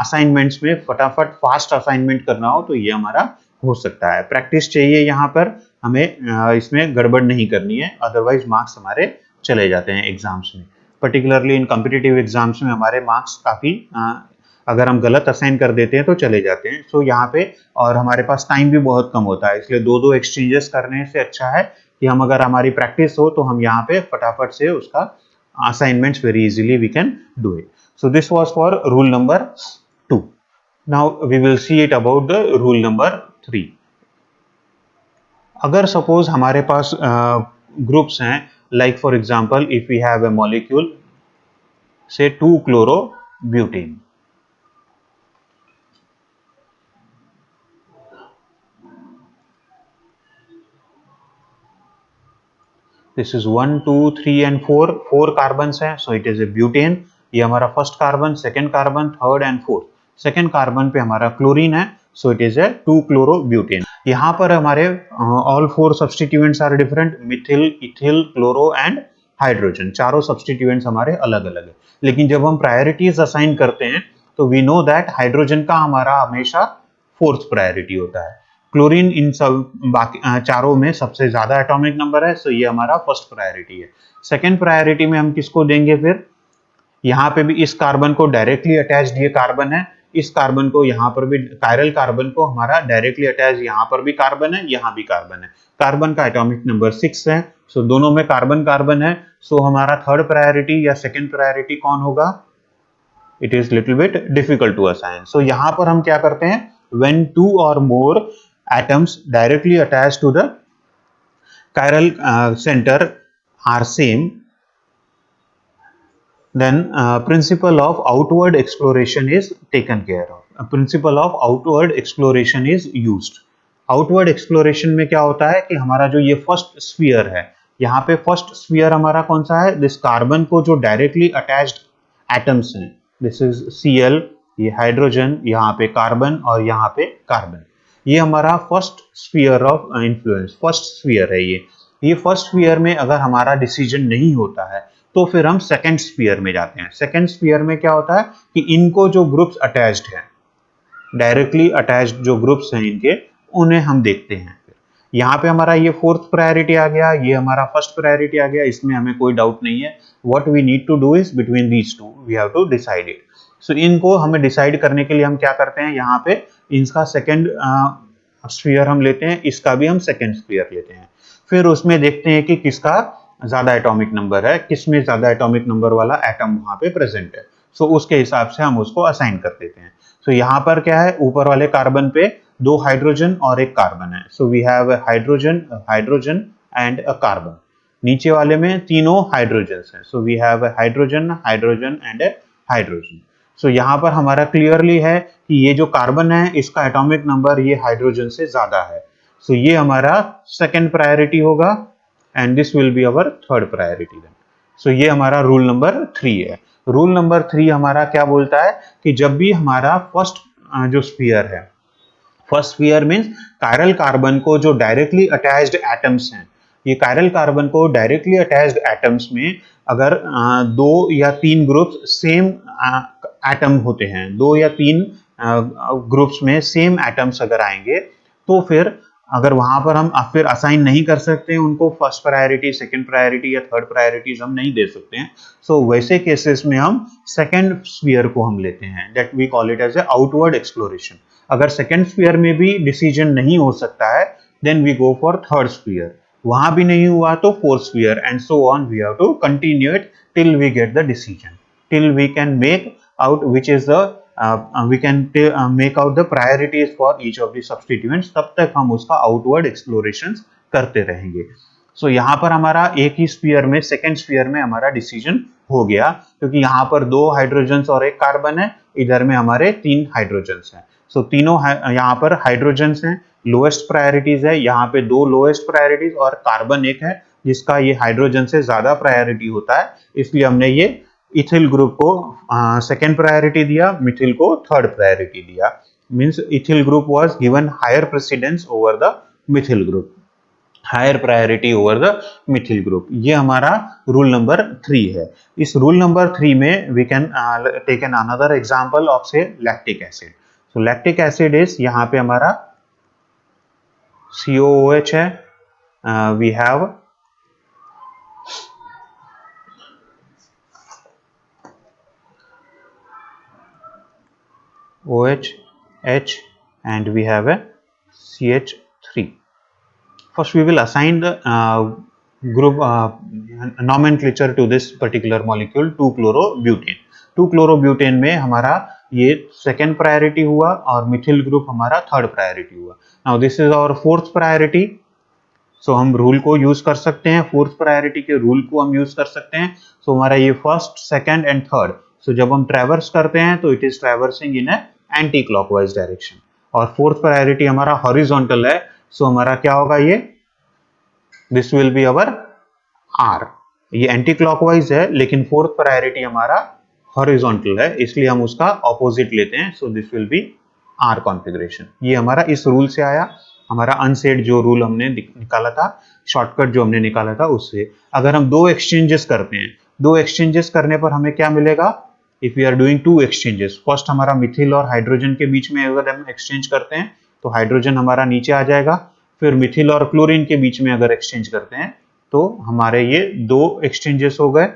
असाइनमेंट्स में फटाफट फास्ट असाइनमेंट करना हो तो ये हमारा हो सकता है। प्रैक्टिस चाहिए यहाँ पर हमें, इसमें गड़बड़ नहीं करनी है, अदरवाइज मार्क्स हमारे चले जाते हैं एग्जाम्स में। पर्टिकुलरली इन कॉम्पिटिटिव एग्जाम्स में हमारे मार्क्स काफी अगर हम गलत असाइन कर देते हैं तो चले जाते हैं। सो यहाँ पे और हमारे पास टाइम भी बहुत कम होता है, इसलिए दो दो एक्सचेंजेस करने से अच्छा है कि हम अगर हमारी प्रैक्टिस हो तो हम यहाँ पे फटाफट से उसका assignments very easily we can do it. So this was for rule number 2। Now we will see it about the rule number 3। अगर सपोज हमारे पास ग्रुप्स हैं, like for example if we have a molecule say 2 chlorobutane, this is 1 2 3 and 4, 4 carbon है, so it is a butane. ये हमारा first carbon, second carbon, third and fourth. Second carbon पे हमारा क्लोरीन है, so it is A 2-chloro-butane। यहाँ पर हमारे all 4 substituents are different, methyl, ethyl, chloro and hydrogen. चारों सब्सटीट्यूएंट्स हमारे अलग अलग है। लेकिन जब हम प्रायोरिटीज असाइन करते हैं तो वी नो दैट हाइड्रोजन का हमारा हमेशा फोर्थ प्रायोरिटी होता है। क्लोरीन इन सब बाकी चारों में सबसे ज्यादा एटॉमिक नंबर है, सो ये हमारा फर्स्ट प्रायोरिटी है। सेकेंड प्रायोरिटी में हम किसको देंगे फिर? यहाँ पे भी इस कार्बन को डायरेक्टली अटैच्ड ये कार्बन है, इस कार्बन को यहाँ पर भी, कायरल कार्बन को हमारा डायरेक्टली अटैच, यहाँ पर भी कार्बन है, यहाँ भी कार्बन है। कार्बन का एटॉमिक नंबर 6 है, सो दोनों में कार्बन कार्बन है। सो हमारा थर्ड प्रायोरिटी या सेकेंड प्रायोरिटी कौन होगा? It is little bit difficult to assign. So यहाँ पर हम क्या करते हैं? When 2 or more atoms directly attached to the chiral center are same, then principle of outward exploration is taken care of. A principle of outward exploration is used. Outward exploration में क्या होता है कि हमारा जो ये फर्स्ट स्फीयर है, यहाँ पे फर्स्ट स्फीयर हमारा कौन सा है? दिस कार्बन को जो डायरेक्टली अटैच्ड एटम्स हैं, दिस इज Cl, ये हाइड्रोजन, यहाँ पे कार्बन और यहाँ पे कार्बन। ये हमारा first sphere of influence, first sphere है ये फर्स्ट स्फीयर में अगर हमारा डिसीजन नहीं होता है तो फिर हम सेकेंड स्फीयर में जाते हैं। सेकेंड स्फीयर में क्या होता है कि इनको जो ग्रुप्स अटैच्ड हैं, डायरेक्टली अटैच्ड जो ग्रुप्स हैं इनके, उन्हें हम देखते हैं। यहाँ पे हमारा ये फोर्थ प्रायोरिटी आ गया, ये हमारा फर्स्ट प्रायोरिटी आ गया, इसमें हमें कोई डाउट नहीं है। What we need to do is between these two we have to decide it. So इनको हमें डिसाइड करने के लिए हम क्या करते हैं, यहाँ पे इसका सेकेंड स्फीयर हम लेते हैं, इसका भी हम सेकेंड स्फीयर लेते हैं। फिर उसमें देखते हैं कि किसका ज्यादा एटॉमिक नंबर है, किसमें ज्यादा एटॉमिक नंबर वाला एटम वहां पे प्रेजेंट है। सो उसके हिसाब से हम उसको असाइन कर देते हैं। सो यहाँ पर क्या है, ऊपर वाले कार्बन पे 2 हाइड्रोजन और 1 कार्बन है, so we have hydrogen and a carbon. नीचे वाले में तीनों हाइड्रोजन है, so we have hydrogen and a hydrogen. So यहाँ पर हमारा क्लियरली है कि ये जो कार्बन है इसका एटॉमिक नंबर ये हाइड्रोजन से ज्यादा है, सो ये हमारा सेकेंड प्रायोरिटी होगा and this will be our third priority then. So ये हमारा रूल नंबर 3 है। रूल नंबर 3 हमारा क्या बोलता है कि जब भी हमारा फर्स्ट जो स्फीयर है, first sphere means chiral carbon को जो डायरेक्टली अटैच्ड एटम्स हैं, ये कायरल कार्बन को डायरेक्टली अटैच्ड एटम्स में अगर 2 या 3 ग्रुप्स सेम एटम होते हैं, 2 या 3 ग्रुप्स में सेम एटम्स अगर आएंगे तो फिर अगर वहां पर हम फिर असाइन नहीं कर सकते उनको फर्स्ट प्रायोरिटी, सेकंड प्रायोरिटी या थर्ड प्रायोरिटीज हम नहीं दे सकते हैं। सो वैसे केसेस में हम सेकंड स्फीयर को हम लेते हैं, that we call it as a outward exploration. अगर सेकंड स्फीयर में भी डिसीजन नहीं हो सकता है then we go for third sphere, वहां भी नहीं हुआ तो fourth sphere and so on. We have to continue it till we get the decision, till we can make out which is the we can make out the priorities for each of the substituents। तब तक हम उसका आउटवर्ड एक्सप्लोरेशन करते रहेंगे। सो यहाँ पर हमारा एक ही स्फीयर में, सेकेंड स्फीयर में हमारा डिसीजन हो गया, क्योंकि यहाँ पर 2 हाइड्रोजन और 1 कार्बन है, इधर में हमारे 3 हाइड्रोजन हैं। सो तीनों यहाँ पर हाइड्रोजन हैं, लोएस्ट प्रायोरिटीज है, यहाँ पे 2 लोएस्ट प्रायोरिटीज और कार्बन 1 है जिसका ये हाइड्रोजन से ज्यादा प्रायोरिटी होता है, इसलिए हमने ये इथिल ग्रुप को सेकेंड प्रायोरिटी दिया, मिथिल को थर्ड प्रायोरिटी दिया। Means ethyl group was given higher precedence over the methyl group, higher priority over the methyl group. ये हमारा रूल नंबर 3 है। इस रूल नंबर 3 में we can take an another example of say lactic acid. So lactic acid is, यहाँ पे हमारा COOH है, we have OH, H and we have a CH3. First we will assign the group nomenclature to this particular molecule 2-chloro-butane। 2-chloro-butane में हमारा ये सेकेंड प्रायोरिटी हुआ और मिथिल ग्रुप हमारा थर्ड प्रायोरिटी हुआ। Now this is our fourth priority, so हम रूल को यूज कर सकते हैं, फोर्थ प्रायोरिटी के रूल को हम यूज कर सकते हैं। सो हमारा ये first, second and third, so जब हम ट्रैवर्स करते हैं तो it is traversing in a anti clockwise direction, और फोर्थ प्रायोरिटी हमारा हॉरिजॉन्टल है, सो हमारा क्या होगा, ये this will be our R, ये एंटी क्लॉकवाइज है लेकिन फोर्थ प्रायोरिटी हमारा हॉरिजॉन्टल है, इसलिए हम उसका ऑपोजिट लेते हैं। So this will be R configuration. ये हमारा इस रूल से आया, हमारा अनसेड जो रूल हमने निकाला था, शॉर्टकट जो हमने निकाला था उससे। अगर हम दो एक्सचेंजेस करते हैं, दो एक्सचेंजेस करने पर हमें क्या मिलेगा? If we are doing two exchanges, first हमारा मिथिल और हाइड्रोजन के बीच में अगर हम एक्सचेंज करते हैं तो हाइड्रोजन हमारा नीचे आ जाएगा, फिर मिथिल और क्लोरीन के बीच में अगर एक्सचेंज करते हैं तो हमारे ये दो एक्सचेंजेस हो गए।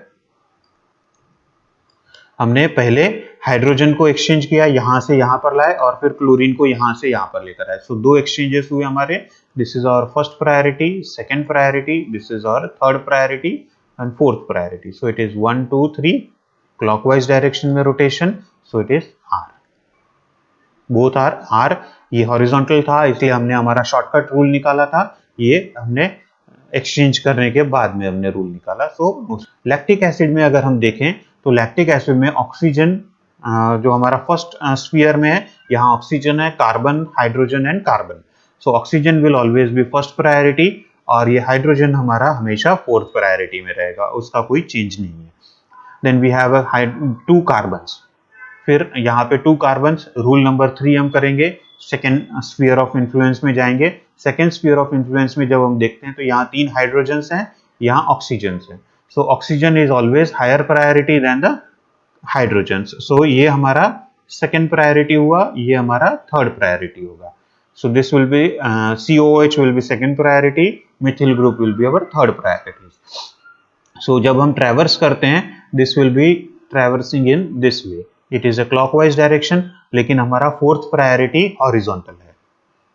हमने पहले हाइड्रोजन को एक्सचेंज किया, यहां से यहां पर लाए, और फिर क्लोरीन को यहां से यहां पर लेकर आए। सो दो एक्सचेंजेस हुए हमारे। This is our first priority, second priority, this is our third priority and fourth priority. So it is 1 2 3 clockwise direction में rotation, so it is R, both R R. ये हॉरिजॉन्टल था इसलिए हमने हमारा शॉर्टकट रूल निकाला था, ये हमने एक्सचेंज करने के बाद में हमने रूल निकाला। सो लैक्टिक एसिड में अगर हम देखें तो लैक्टिक एसिड में ऑक्सीजन जो हमारा फर्स्ट स्फीयर में है, यहाँ ऑक्सीजन है, carbon, hydrogen and carbon. So oxygen will always be first priority और ये हाइड्रोजन हमारा हमेशा फोर्थ प्रायोरिटी में रहेगा, उसका कोई चेंज नहीं है। Then we have two carbons, फिर यहाँ पे टू कार्बन्स, रूल नंबर 3 हम करेंगे, सेकेंड स्फीयर ऑफ इन्फ्लुएंस में जाएंगे। सेकेंड स्फीयर ऑफ इन्फ्लुएंस में जब हम देखते हैं तो यहाँ 3 हाइड्रोजन्स हैं, यहाँ ऑक्सीजन्स हैं। So oxygen is always higher priority than the hydrogens. So ये हमारा सेकेंड प्रायोरिटी हुआ, ये हमारा थर्ड प्रायोरिटी होगा। So this will be COOH will be second priority, methyl group will be our third priority. So जब हम ट्रैवर्स करते हैं, this will be traversing in this way, it is a clockwise direction, लेकिन हमारा फोर्थ प्रायोरिटी हॉरिजॉन्टल है,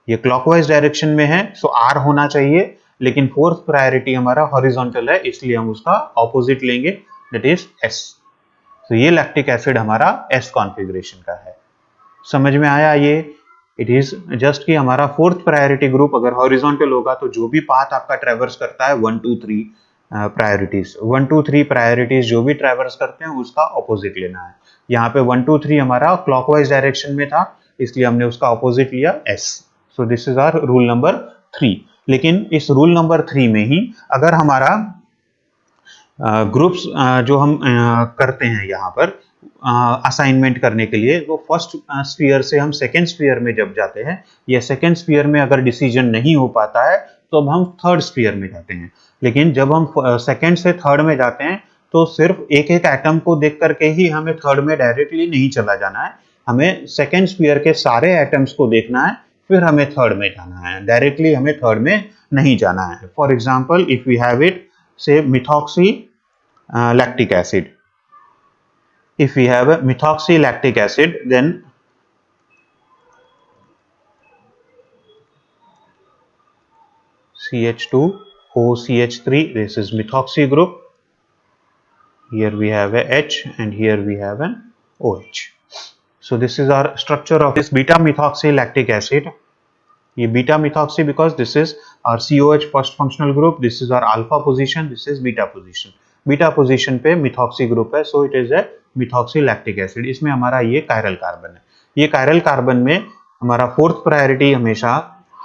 ये क्लॉकवाइज डायरेक्शन में है। सो आर होना चाहिए, लेकिन फोर्थ प्रायोरिटी हमारा हॉरिजॉन्टल है, इसलिए हम उसका ऑपोजिट लेंगे, दैट इज एस। तो ये लैक्टिक एसिड हमारा एस कॉन्फ़िगरेशन का है। समझ में आया ये? इट इज जस्ट कि हमारा फोर्थ प्रायोरिटी ग्रुप अगर हॉरिजॉन्टल होगा तो जो भी पाथ आपका ट्रैवर्स करता है 1 2 3 प्रायोरिटीज, 1 2 3 प्रायोरिटीज जो भी ट्रैवर्स करते हैं उसका ऑपोजिट लेना है। यहाँ पे 1 2 3 हमारा क्लॉकवाइज डायरेक्शन में था, इसलिए हमने उसका ऑपोजिट लिया S. So this is our rule number 3। लेकिन इस रूल नंबर 3 में ही अगर हमारा ग्रुप्स जो हम करते हैं यहाँ पर असाइनमेंट करने के लिए, वो फर्स्ट स्फीयर से हम सेकेंड स्फीयर में जब जाते हैं, या सेकेंड स्फीयर में अगर डिसीजन नहीं हो पाता है तो अब हम थर्ड स्फीयर में जाते हैं। लेकिन जब हम सेकेंड से थर्ड में जाते हैं तो सिर्फ एक एक एटम को देख करके ही हमें थर्ड में डायरेक्टली नहीं चला जाना है, हमें सेकेंड स्फीयर के सारे एटम्स को देखना है, फिर हमें थर्ड में जाना है, डायरेक्टली हमें थर्ड में नहीं जाना है। For example if we have it say methoxy lactic acid. If we have a methoxylactic acid, then CH2OCH3, this is methoxy group. Here we have a H and here we have an OH. So this is our structure of this beta methoxylactic acid. ये beta methoxy because this is our COH first functional group, this is our alpha position, this is beta position. Beta position पे मिथॉक्सी ग्रुप है, so it is a methoxylactic acid. इसमें हमारा ये कायरल कार्बन है। ये कायरल कार्बन में हमारा फोर्थ प्रायोरिटी हमेशा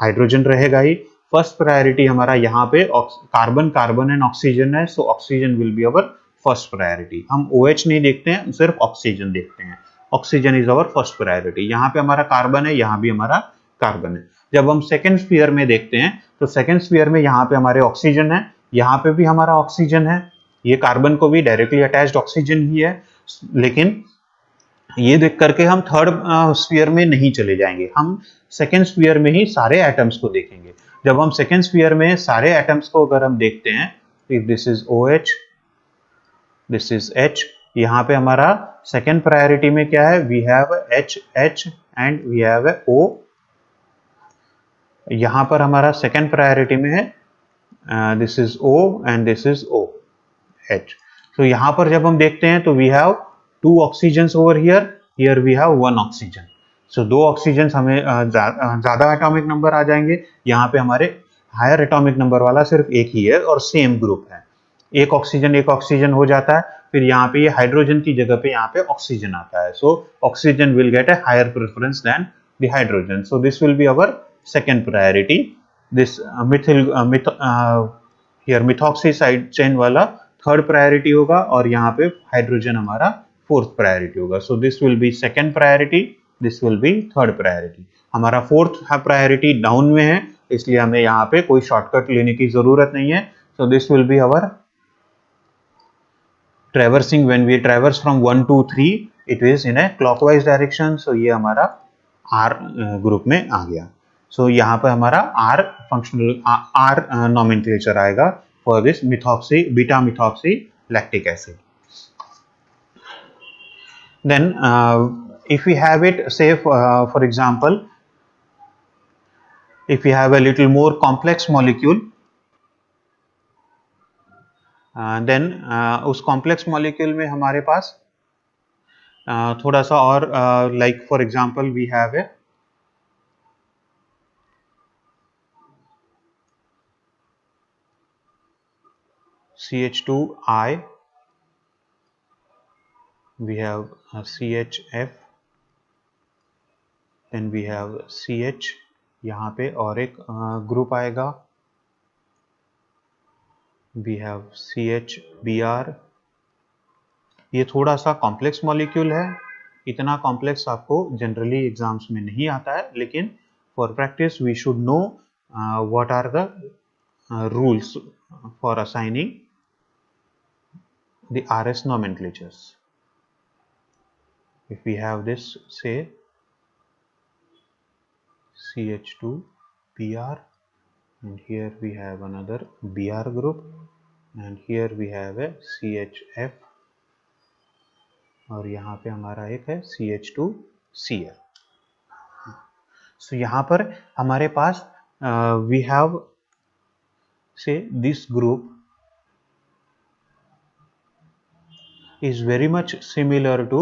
हाइड्रोजन रहेगा ही, फर्स्ट प्रायोरिटी हमारा यहाँ पे कार्बन, कार्बन एंड ऑक्सीजन है, so oxygen will be our first priority. हम OH नहीं देखते हैं, सिर्फ ऑक्सीजन देखते हैं, oxygen is our first priority. यहाँ पे हमारा कार्बन है, यहाँ भी हमारा कार्बन है। जब हम सेकेंड स्फीयर में देखते हैं तो सेकेंड स्फीयर में यहाँ पे हमारे ऑक्सीजन है, यहाँ पे भी हमारा ऑक्सीजन है, ये कार्बन को भी डायरेक्टली अटैच्ड ऑक्सीजन ही है, लेकिन ये देख करके हम थर्ड स्फीयर में नहीं चले जाएंगे, हम सेकेंड स्फीयर में ही सारे एटम्स को देखेंगे। जब हम सेकेंड स्फीयर में सारे एटम्स को अगर हम देखते हैं, if this is OH, this is H, यहाँ पे हमारा सेकेंड प्रायोरिटी में क्या है, we have H H and we have O। यहाँ पर हमारा सेकेंड प्रायोरिटी में है this is O and this is O H। तो यहाँ पर जब हम देखते हैं तो we have 2 oxygen over here, here we have 1 oxygen. So 2 oxygen हमें ज्यादा एटॉमिक नंबर आ जाएंगे, यहाँ पे हमारे हायर एटॉमिक नंबर वाला सिर्फ एक ही है और सेम ग्रुप है, एक ऑक्सीजन हो जाता है, फिर यहाँ पे ये हाइड्रोजन की जगह पे यहाँ पे ऑक्सीजन आता है। So oxygen will get a higher preference than the hydrogen, so this will be our second priority. This methyl here methoxy side chain वाला थर्ड प्रायोरिटी होगा और यहाँ पे हाइड्रोजन हमारा फोर्थ प्रायोरिटी होगा. So this will be second priority, this will be third priority. हमारा फोर्थ प्रायोरिटी डाउन में है, इसलिए हमें यहाँ पे कोई शॉर्टकट लेने की जरूरत नहीं है. So this will be our traversing. When we traverse from 1 to 3 it is in a clockwise direction. So ये हमारा R ग्रुप में आ गया. So यहाँ पे हमारा R फंक्शनल R नॉमेनक्लेचर आएगा for this methoxy beta methoxy lactic acid. Then if we have it, say for example, if we have a little more complex molecule, then उस complex molecule में हमारे पास थोड़ा सा और like for example we have a CH2I, we have CHF, then we have CH, यहाँ पे और एक ग्रुप आएगा, we have CHBr. ये थोड़ा सा कॉम्प्लेक्स मॉलिक्यूल है, इतना कॉम्प्लेक्स आपको जनरली एग्जाम्स में नहीं आता है, लेकिन for practice we should know what are the rules for assigning the RS nomenclatures. If we have this, say CH2Br, and here we have another Br group, and here we have a CHF, और यहाँ पे हमारा एक है CH2Cl. So यहाँ पर हमारे पास we have say this group is very much similar to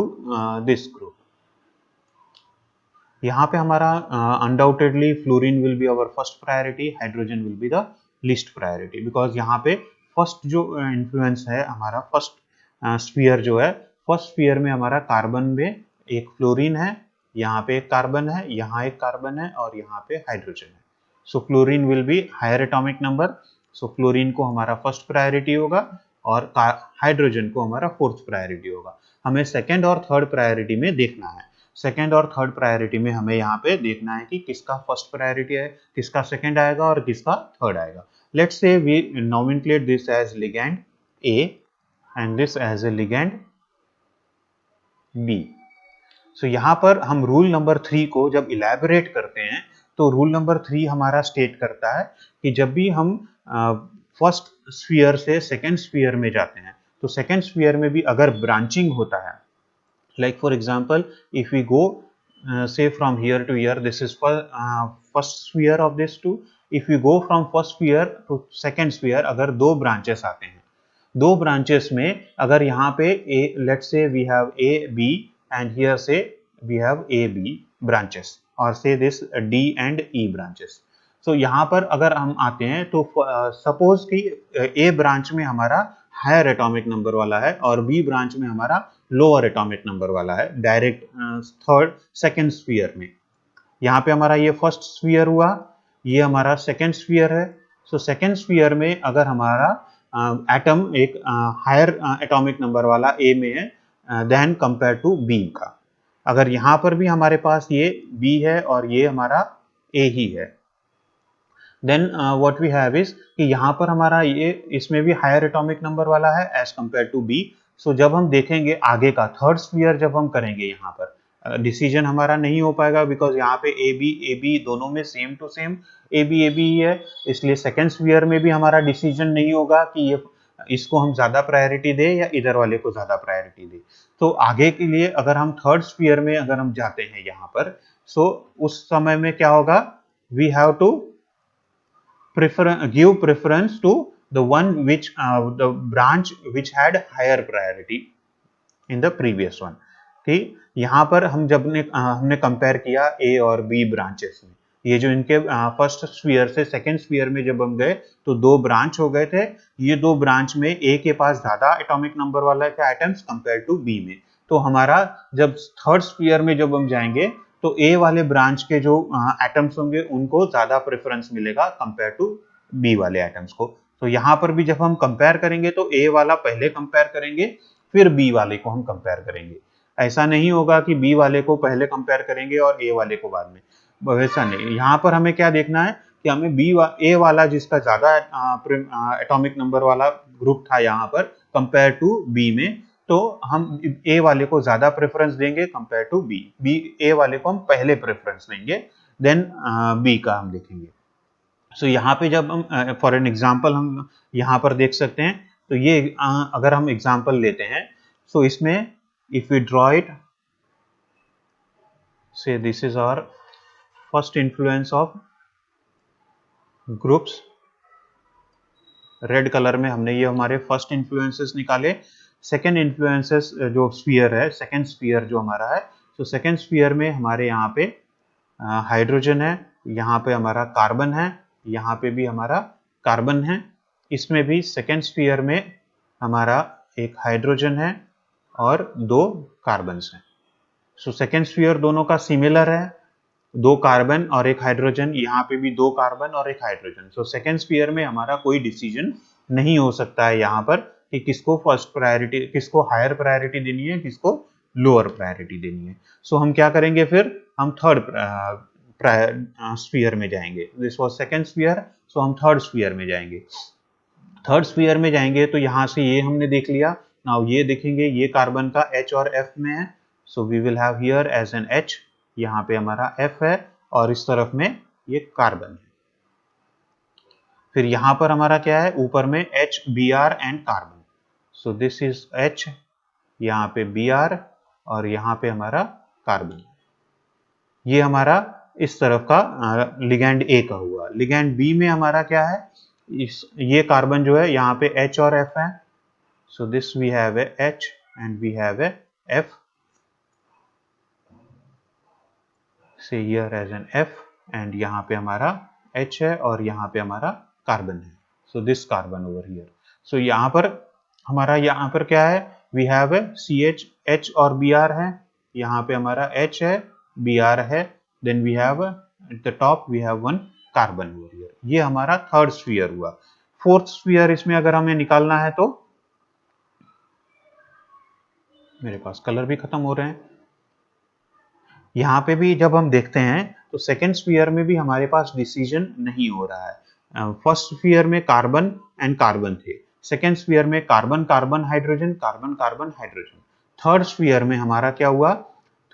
this group. यहाँ पे हमारा undoubtedly fluorine will be our first priority, hydrogen will be the least priority, because यहाँ पे first जो influence है हमारा first sphere जो है, first sphere में हमारा कार्बन में एक फ्लोरीन है, यहाँ पे एक कार्बन है, यहाँ एक कार्बन है और यहाँ पे हाइड्रोजन है. So fluorine will be higher atomic number, so fluorine को हमारा फर्स्ट प्रायोरिटी होगा और हाइड्रोजन को हमारा फोर्थ प्रायोरिटी होगा. हमें सेकेंड और थर्ड प्रायोरिटी में देखना है. सेकेंड और थर्ड प्रायोरिटी में हमें यहाँ पे देखना है कि किसका फर्स्ट प्रायोरिटी है, किसका सेकेंड आएगा और किसका थर्ड आएगा. Let's say we nomenclate this as ligand A and this as a ligand B. So यहाँ पर हम रूल नंबर 3 को जब इलेबोरेट करते हैं तो रूल नंबर 3 हमारा स्टेट करता है कि जब भी हम फर्स्ट स्फीयर से सेकेंड स्फीयर में जाते हैं तो सेकेंड स्फीयर में भी अगर ब्रांचिंग होता है, like for example if we go say from here to here, this is for first sphere of this two. If we go from first sphere to second sphere, अगर दो branches आते हैं, दो branches में अगर यहाँ पे let's say we have A B and here say we have A B branches or say this D and E branches. So यहाँ पर अगर हम आते हैं तो suppose कि A branch में हमारा हायर एटॉमिक नंबर वाला है और बी ब्रांच में हमारा लोअर एटॉमिक नंबर वाला है, डायरेक्ट थर्ड सेकेंड स्फीयर में. यहाँ पे हमारा ये फर्स्ट स्फीयर हुआ, ये हमारा सेकेंड स्फीयर है. सो सेकेंड स्फीयर में अगर हमारा एटम एक हायर एटॉमिक नंबर वाला ए में है देन कंपेयर टू बी का. अगर यहाँ पर भी हमारे पास ये बी है और ये हमारा ए ही है, then what we have is कि यहाँ पर हमारा ये इसमें भी हायर एटॉमिक नंबर वाला है एज कंपेयर टू बी. सो जब हम देखेंगे आगे का थर्ड स्फीयर जब हम करेंगे यहाँ पर डिसीजन हमारा नहीं हो पाएगा, बिकॉज यहाँ पे ए बी दोनों में same to same A B ही है, इसलिए सेकेंड स्फीयर में भी हमारा डिसीजन नहीं होगा कि ये इसको हम ज्यादा प्रायोरिटी दे या इधर वाले को ज्यादा प्रायोरिटी दे. तो आगे के लिए अगर हम थर्ड स्फीयर में अगर हम जाते हैं यहाँ पर, सो उस समय में क्या होगा, we have to give preference to the one which the branch which had higher priority in the previous one. ठीक, यहाँ पर हम जब हमने कंपेयर किया A और B ब्रांचेस में, ये जो इनके फर्स्ट स्फीयर से सेकेंड स्फीयर में जब हम गए तो दो ब्रांच हो गए थे. ये दो ब्रांच में A के पास ज्यादा एटॉमिक नंबर वाला थे एटम्स कंपेयर टू B में. तो हमारा जब थर्ड स्फीयर में जब हम जाएंगे तो ए वाले ब्रांच के जो एटम्स होंगे उनको ज्यादा प्रेफरेंस मिलेगा कंपेयर टू बी वाले एटम्स को. तो यहाँ पर भी जब हम कंपेयर करेंगे तो ए वाला पहले कंपेयर करेंगे, फिर बी वाले को हम कंपेयर करेंगे। ऐसा नहीं होगा कि बी वाले को पहले कंपेयर करेंगे और ए वाले को बाद में, वैसा नहीं। यहाँ पर हमें क्या देखना है कि हमें ए वाला जिसका ज्यादा एटॉमिक नंबर वाला ग्रुप था यहाँ पर कंपेयर टू बी में, तो हम ए वाले को ज्यादा प्रेफरेंस देंगे कंपेयर टू बी। ए वाले को हम पहले प्रेफरेंस देंगे, देन बी का हम देखेंगे। सो यहाँ पे जब हम फॉर एन एग्जाम्पल हम यहाँ पर देख सकते हैं, तो ये अगर हम एग्जाम्पल लेते हैं, सो इसमें if we draw it, say this is our first influence of groups. Red colour में हमने ये हमारे फर्स्ट इन्फ्लुएंसेस निकाले। सेकेंड इन्फ्लुएंसेस जो स्फीयर है, सेकेंड स्फीयर जो हमारा है, तो सेकेंड स्फीयर में हमारे यहाँ पे हाइड्रोजन है, यहाँ पे हमारा कार्बन है, यहाँ पे भी हमारा कार्बन है। इसमें भी सेकेंड स्फीयर में हमारा एक हाइड्रोजन है और 2 कार्बन्स हैं। सो सेकेंड स्फीयर दोनों का सिमिलर है, 2 कार्बन और एक हाइड्रोजन, यहाँ पे भी 2 कार्बन और एक हाइड्रोजन। सो सेकेंड स्फीयर में हमारा कोई डिसीजन नहीं हो सकता है यहाँ पर कि किसको फर्स्ट प्रायोरिटी, किसको हायर प्रायोरिटी देनी है, किसको लोअर प्रायोरिटी देनी है। सो हम क्या करेंगे, फिर हम थर्ड स्फीयर में जाएंगे। दिस वाज सेकेंड स्फीयर, सो हम थर्ड स्फीयर में जाएंगे। थर्ड स्फीयर में जाएंगे तो यहाँ से ये हमने देख लिया। नाउ ये देखेंगे, ये कार्बन का H और F में है, so we will have here as an H, यहाँ पे हमारा F है और इस तरफ में ये कार्बन है। फिर यहाँ पर हमारा क्या है, ऊपर में H, Br and carbon. So this is H, यहाँ पे Br और यहाँ पे हमारा कार्बन। ये हमारा इस तरफ का लिगैंड ए का हुआ। लिगैंड बी में हमारा क्या है, ये कार्बन जो है यहाँ पे H और F है, so this we have a H and we have a F, say here as an F, and यहाँ पे हमारा H है और यहाँ पे हमारा कार्बन है, so this carbon over here. So यहाँ पर हमारा, यहाँ पर क्या है, we have a CH, H और Br है, यहाँ पे हमारा H है, Br है, then we have at the top we have 1 carbon over here. ये हमारा थर्ड स्फीयर हुआ। फोर्थ स्फीयर इसमें अगर हमें निकालना है तो, मेरे पास कलर भी खत्म हो रहे हैं। यहाँ पे भी जब हम देखते हैं तो सेकेंड स्फीयर में भी हमारे पास डिसीजन नहीं हो रहा है। फर्स्ट स्फीयर में कार्बन एंड कार्बन थे, सेकेंड स्फीयर में carbon carbon hydrogen, carbon carbon hydrogen. Third sphere में हमारा क्या हुआ,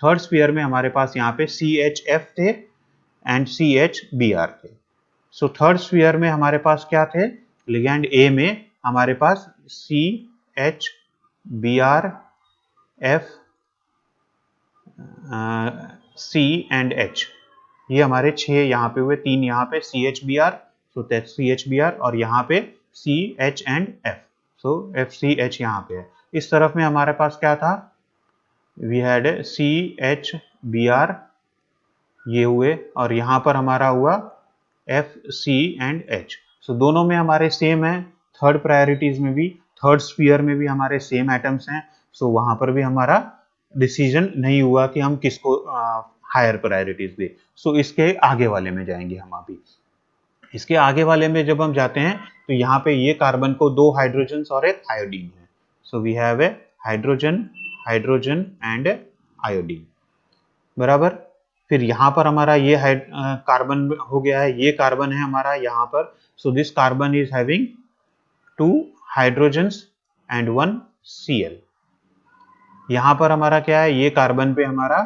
थर्ड स्फीयर में हमारे पास यहाँ पे CHF थे एंड CHBr थे। सो थर्ड स्फीयर में हमारे पास क्या थे, लिगैंड ए में हमारे पास CHBr, F, C and H, ये हमारे 6 यहाँ पे हुए, 3 यहाँ पे CHBr, सो दैट्स CHBr, और यहाँ पे CH and F, so FCH यहाँ पे है। इस तरफ में हमारे पास क्या था, वी हैड CHBr, ये हुए, और यहाँ पर हमारा हुआ FC एंड H। सो दोनों में हमारे सेम है, थर्ड प्रायोरिटीज में भी, थर्ड स्फीयर में भी हमारे सेम एटम्स हैं। सो वहां पर भी हमारा डिसीजन नहीं हुआ कि हम किसको हायर प्रायोरिटीज दे। सो इसके आगे वाले में जाएंगे हम अभी। इसके आगे वाले में जब हम जाते हैं तो यहाँ पे ये कार्बन को 2 हाइड्रोजन और एक आयोडीन है। So we have a hydrogen, hydrogen and iodine, बराबर। फिर यहाँ पर हमारा ये कार्बन हो गया है, ये कार्बन है हमारा यहाँ पर। सो this carbon is having 2 hydrogens and 1 Cl। यहाँ पर हमारा क्या है, ये कार्बन पे हमारा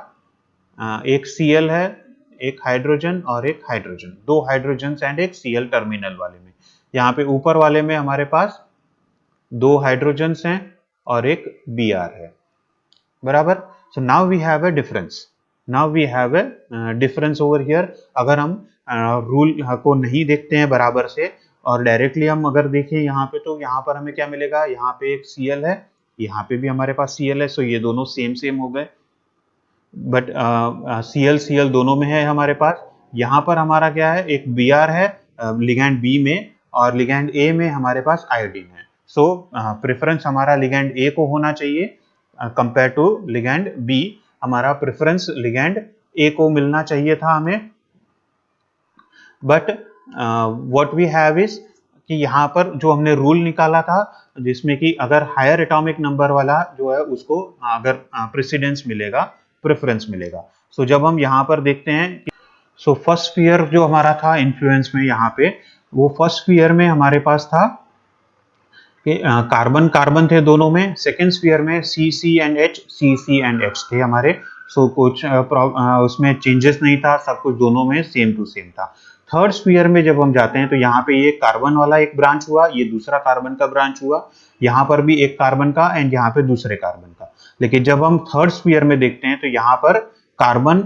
एक Cl है, एक हाइड्रोजन और एक हाइड्रोजन, 2 हाइड्रोजन एंड एक Cl टर्मिनल वाले में। यहाँ पे ऊपर वाले में हमारे पास 2 हाइड्रोजन हैं और एक Br है, बराबर। So now we have a difference, now we have a difference over here. अगर हम रूल को नहीं देखते हैं बराबर से और डायरेक्टली हम अगर देखें यहाँ पे, तो यहाँ पर हमें क्या मिलेगा, यहाँ पे एक Cl है, यहाँ पे भी हमारे पास Cl है, सो ये दोनों सेम सेम हो गए। बट Cl दोनों में है हमारे पास। यहाँ पर हमारा क्या है, एक Br है लिगैंड बी में, और लिगैंड ए में हमारे पास आयोडीन है। सो प्रेफरेंस हमारा लिगैंड ए को होना चाहिए कंपेयर टू लिगैंड बी। हमारा प्रेफरेंस लिगैंड ए को मिलना चाहिए था हमें, but what we have is कि यहाँ पर जो हमने रूल निकाला था जिसमें कि अगर हायर एटॉमिक नंबर वाला जो है उसको अगर प्रेसिडेंस मिलेगा, प्रेफरेंस मिलेगा। सो जब हम यहाँ पर देखते हैं, सो फर्स्ट स्फीयर जो हमारा था इन्फ्लुएंस में, यहाँ पे वो फर्स्ट स्फीयर में हमारे पास था कि कार्बन कार्बन थे दोनों में। सेकेंड स्फीयर में सी सी एंड एच थे हमारे। सो कुछ उसमें चेंजेस नहीं था, सब कुछ दोनों में सेम टू सेम था। थर्ड स्फीयर में जब हम जाते हैं तो यहाँ पे ये कार्बन वाला एक ब्रांच हुआ, ये दूसरा कार्बन का ब्रांच हुआ, यहाँ पर भी एक कार्बन का एंड यहाँ पे दूसरे कार्बन का। लेकिन जब हम थर्ड स्फीयर में देखते हैं तो यहाँ पर कार्बन,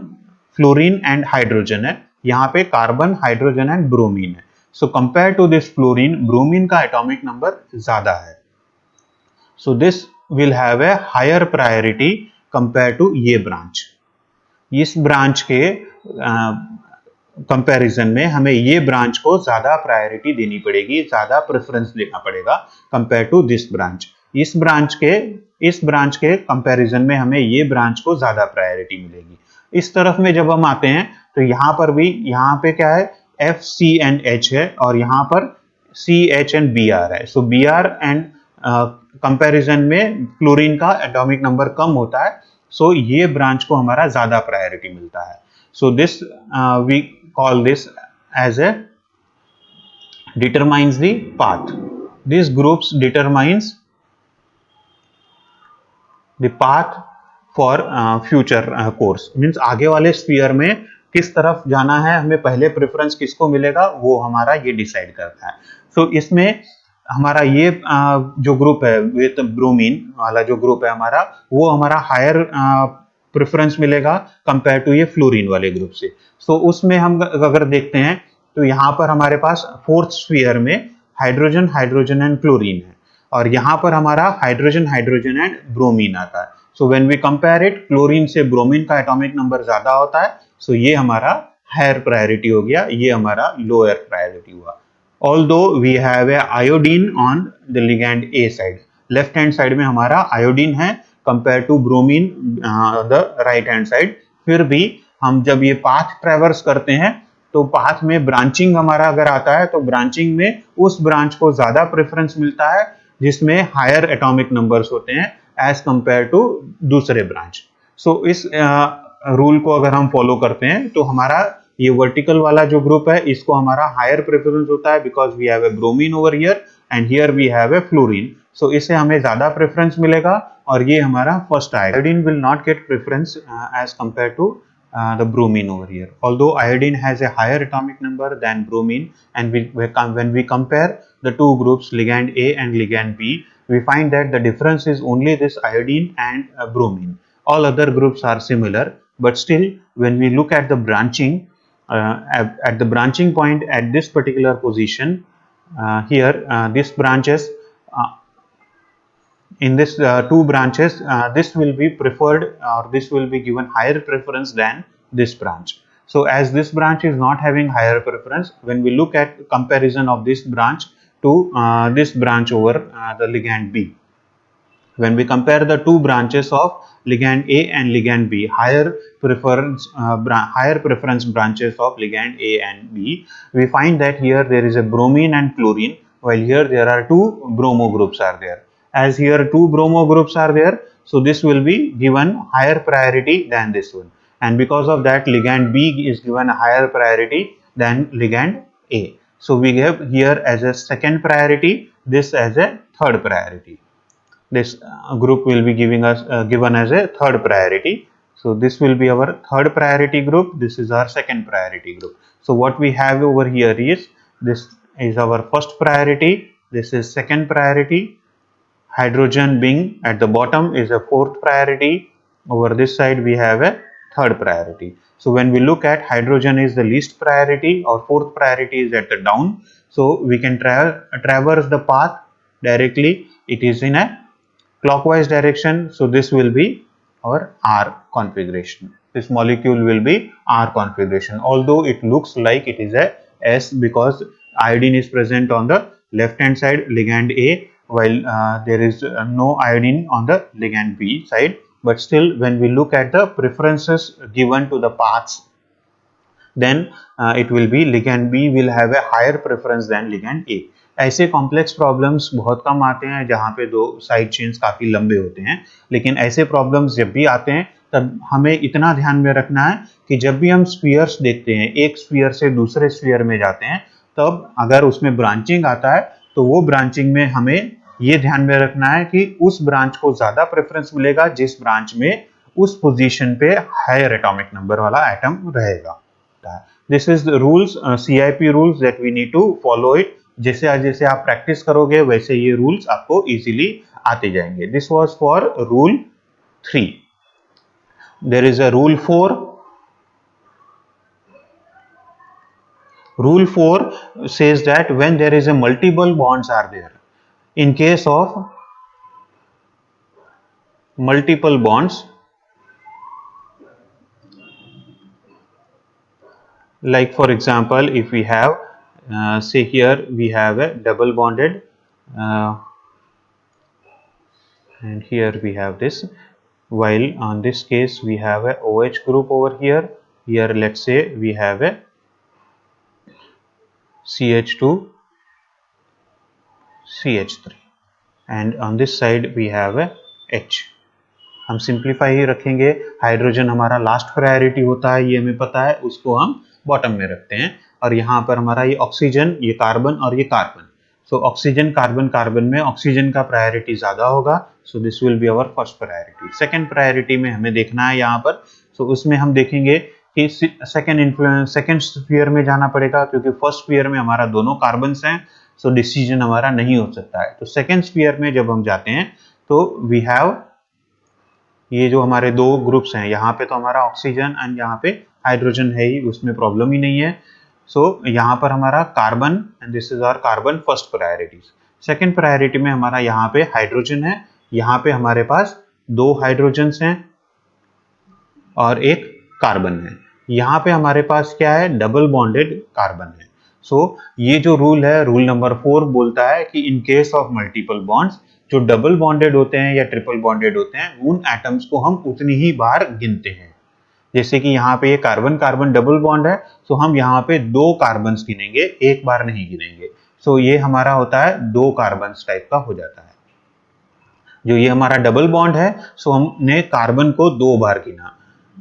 फ्लोरीन एंड हाइड्रोजन है, यहाँ पे कार्बन, हाइड्रोजन एंड ब्रोमीन है। So compare to this fluorine, bromine का एटॉमिक नंबर ज्यादा है। So this will have a higher priority compare to ये ब्रांच। इस ब्रांच के कंपैरिजन में हमें ये ब्रांच को ज्यादा प्रायोरिटी देनी पड़ेगी, ज्यादा प्रेफरेंस देना पड़ेगा कंपेयर टू दिस ब्रांच। इस ब्रांच के कंपैरिजन में हमें ये ब्रांच को ज्यादा प्रायोरिटी मिलेगी। इस तरफ में जब हम आते हैं तो यहाँ पर भी, यहाँ पे क्या है, एफ सी एंड एच है और यहाँ पर C H and B R है। So B R and comparison में क्लोरीन का एटॉमिक नंबर कम होता है, सो ये ब्रांच को हमारा ज्यादा प्रायोरिटी मिलता है। So this we call this as a determines the path. These groups determines the path for future course, means आगे वाले स्फीयर में किस तरफ जाना है, हमें पहले प्रेफरेंस किसको मिलेगा वो हमारा ये डिसाइड करता है। सो इसमें हमारा ये जो ग्रुप है विद ब्रोमीन वाला जो ग्रुप है हमारा, वो हमारा हायर प्रेफरेंस मिलेगा कंपेयर टू ये फ्लोरीन वाले ग्रुप से। सो उसमें हम अगर देखते हैं तो यहाँ पर हमारे पास फोर्थ स्फीयर में हाइड्रोजन, हाइड्रोजन एंड क्लोरीन है और यहाँ पर हमारा हाइड्रोजन, हाइड्रोजन एंड ब्रोमीन आता है। So when we compare it, chlorine से ब्रोमीन का एटॉमिक नंबर ज्यादा होता है, सो ये हमारा हायर प्रायोरिटी हो गया, ये हमारा लोअर प्रायोरिटी हुआ। Although we have a iodine on the ligand A side, left hand side में हमारा आयोडीन है compare to bromine the right hand side. फिर भी हम जब ये पाथ ट्रेवर्स करते हैं तो पाथ में ब्रांचिंग हमारा अगर आता है तो ब्रांचिंग में उस ब्रांच को ज्यादा प्रेफरेंस मिलता है जिसमें हायर एटॉमिक नंबर्स होते हैं एज कंपेयर टू दूसरे ब्रांच। सो इस रूल को अगर हम फॉलो करते हैं तो हमारा ये वर्टिकल वाला जो ग्रुप है इसको हमारा हायर प्रेफरेंस होता है because we have a bromine over here and here we have a fluorine. So इसे हमें ज्यादा प्रेफरेंस मिलेगा और ये हमारा first iodine will not get preference as compare to the bromine over here. Although iodine has a higher atomic number than bromine, and when we compare the two groups ligand A and ligand B, we find that the difference is only this iodine and bromine. All other groups are similar, but still when we look at the branching, at the branching point at this particular position, here this branches in this two branches, this will be preferred or this will be given higher preference than this branch. So as this branch is not having higher preference, when we look at comparison of this branch to this branch over the ligand B, when we compare the two branches of ligand A and ligand B, higher preference branches of ligand A and B, we find that here there is a bromine and chlorine, while here there are two bromo groups are there. As here two bromo groups are there, so this will be given higher priority than this one, and because of that ligand B is given a higher priority than ligand A. So we have here as a second priority, this as a third priority. This group will be given as a third priority. So this will be our third priority group, this is our second priority group. So what we have over here is, this is our first priority, this is second priority, hydrogen being at the bottom is a fourth priority, over this side we have a third priority. So when we look at hydrogen is the least priority or fourth priority is at the down, so we can traverse the path directly, it is in a clockwise direction. So this will be our R configuration, this molecule will be R configuration, although it looks like it is a S because iodine is present on the left hand side ligand A, while there is no iodine on the ligand B side, but still when we look at the preferences given to the paths, then it will be ligand B will have a higher preference than ligand A. ऐसे कॉम्प्लेक्स प्रॉब्लम्स बहुत कम आते हैं जहाँ पे दो साइड चेन्स काफ़ी लंबे होते हैं, लेकिन ऐसे प्रॉब्लम्स जब भी आते हैं तब हमें इतना ध्यान में रखना है कि जब भी हम स्फीयर्स देखते हैं, एक स्फीयर से दूसरे स्फीयर में जाते हैं, तब अगर उसमें ब्रांचिंग आता है तो वो ब्रांचिंग में हमें ये ध्यान में रखना है कि उस ब्रांच को ज़्यादा प्रेफरेंस मिलेगा जिस ब्रांच में उस पोजीशन पे हायर एटॉमिक नंबर वाला एटम रहेगा। This is rules, CIP rules that we need to follow it. जैसे जैसे आप प्रैक्टिस करोगे वैसे ये रूल्स आपको इजीली आते जाएंगे। This was for rule 3। There is a rule 4। Rule 4 says that when there is a multiple bonds are there, in case of multiple bonds, like for example if we have say here we have a double bonded and here we have this, while on this case we have a OH group over here. Here let's say we have a CH2 CH3 and on this side we have a H. हम सिंप्लीफाई ही रखेंगे, हाइड्रोजन हमारा लास्ट प्रायोरिटी होता है, ये हमें पता है, उसको हम बॉटम में रखते हैं। और यहाँ पर हमारा ये ऑक्सीजन, ये कार्बन और ये carbon, so oxygen carbon carbon में ऑक्सीजन का प्रायोरिटी ज्यादा होगा, so this will be our first priority. Second priority में हमें देखना है यहाँ पर, सो उसमें हम देखेंगे कि सेकंड स्फीयर में जाना पड़ेगा क्योंकि फर्स्ट स्फीयर में हमारा दोनों कार्बन्स हैं, सो डिसीजन हमारा नहीं हो सकता है। तो सेकंड स्फीयर में जब हम जाते हैं तो वी हैव ये जो हमारे दो ग्रुप्स हैं, यहाँ पे तो हमारा ऑक्सीजन एंड यहाँ पे हाइड्रोजन है ही, उसमें प्रॉब्लम ही नहीं है। सो यहाँ पर हमारा carbon and this is our carbon first priority. Second priority में हमारा यहाँ पे हाइड्रोजन है, यहाँ पे हमारे पास दो हाइड्रोजन्स हैं और एक कार्बन है। यहाँ पे हमारे पास क्या है, डबल बॉन्डेड कार्बन है। सो ये जो रूल है, रूल नंबर 4 बोलता है कि in case of multiple bonds, जो डबल बॉन्डेड होते हैं या ट्रिपल बॉन्डेड होते हैं, उन एटम्स को हम उतनी ही बार गिनते हैं। जैसे कि यहाँ पे ये कार्बन कार्बन डबल बॉन्ड है, तो हम यहाँ पे दो कार्बन गिनेंगे, एक बार नहीं गिनेंगे। सो ये हमारा होता है दो कार्बन टाइप का हो जाता है। जो ये हमारा डबल बॉन्ड है, सो हमने कार्बन को दो बार गिना।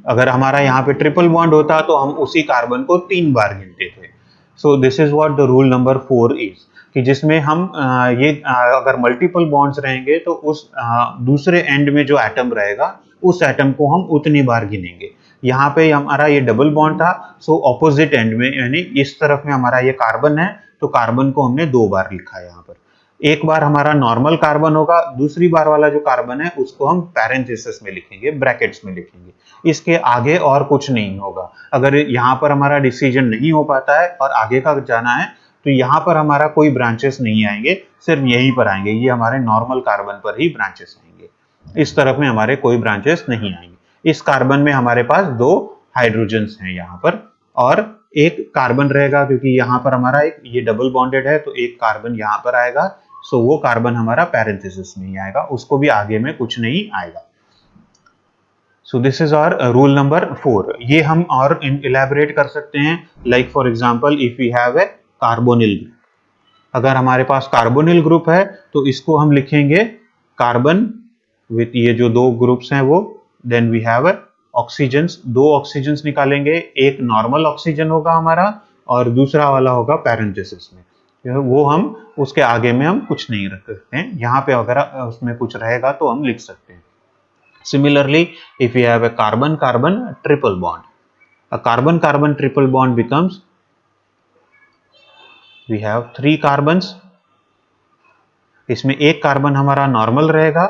अगर हमारा यहाँ पे ट्रिपल बॉन्ड होता तो हम उसी कार्बन को 3 बार गिनते थे। सो this is what the rule number 4 is, कि जिसमें हम अगर मल्टीपल बॉन्ड्स रहेंगे तो उस दूसरे एंड में जो एटम रहेगा उस एटम को हम उतनी बार गिनेंगे। यहाँ पे हमारा ये डबल बॉन्ड था, सो ऑपोजिट एंड में यानी इस तरफ में हमारा ये कार्बन है, तो कार्बन को हमने दो बार लिखा है। यहाँ पर एक बार हमारा नॉर्मल कार्बन होगा, दूसरी बार वाला जो कार्बन है उसको हम पैरेंथेसिस में लिखेंगे, ब्रैकेट्स में लिखेंगे, इसके आगे और कुछ नहीं होगा। अगर यहाँ पर हमारा डिसीजन नहीं हो पाता है और आगे का जाना है तो यहाँ पर हमारा कोई ब्रांचेस नहीं आएंगे, सिर्फ यहीं पर आएंगे, ये हमारे नॉर्मल कार्बन पर ही ब्रांचेस आएंगे, इस तरफ में हमारे कोई ब्रांचेस नहीं आएंगे। इस कार्बन में हमारे पास दो हाइड्रोजन्स हैं यहाँ पर और एक कार्बन रहेगा, क्योंकि यहाँ पर हमारा एक ये डबल बॉन्डेड है तो एक कार्बन यहाँ पर आएगा, सो वो कार्बन हमारा पैरेंथेसिस में ही आएगा, उसको भी आगे में कुछ नहीं आएगा। So this is our rule number 4। ये हम और इलेबोरेट कर सकते हैं, like for example if we have a carbonyl group, अगर हमारे पास कार्बोनिल ग्रुप है तो इसको हम लिखेंगे कार्बन विथ ये जो दो ग्रुप्स हैं वो, देन वी हैव ऑक्सीजन्स, दो ऑक्सीजन्स निकालेंगे, एक नॉर्मल ऑक्सीजन होगा हमारा और दूसरा वाला होगा पैरेंथेसिस में, वो हम उसके आगे में हम कुछ नहीं रख सकते हैं, यहाँ पे अगर उसमें कुछ रहेगा तो हम लिख सकते हैं। Similarly, if we have a carbon-carbon triple bond, a carbon-carbon triple bond becomes, we have 3 carbons, इसमें एक कार्बन हमारा नॉर्मल रहेगा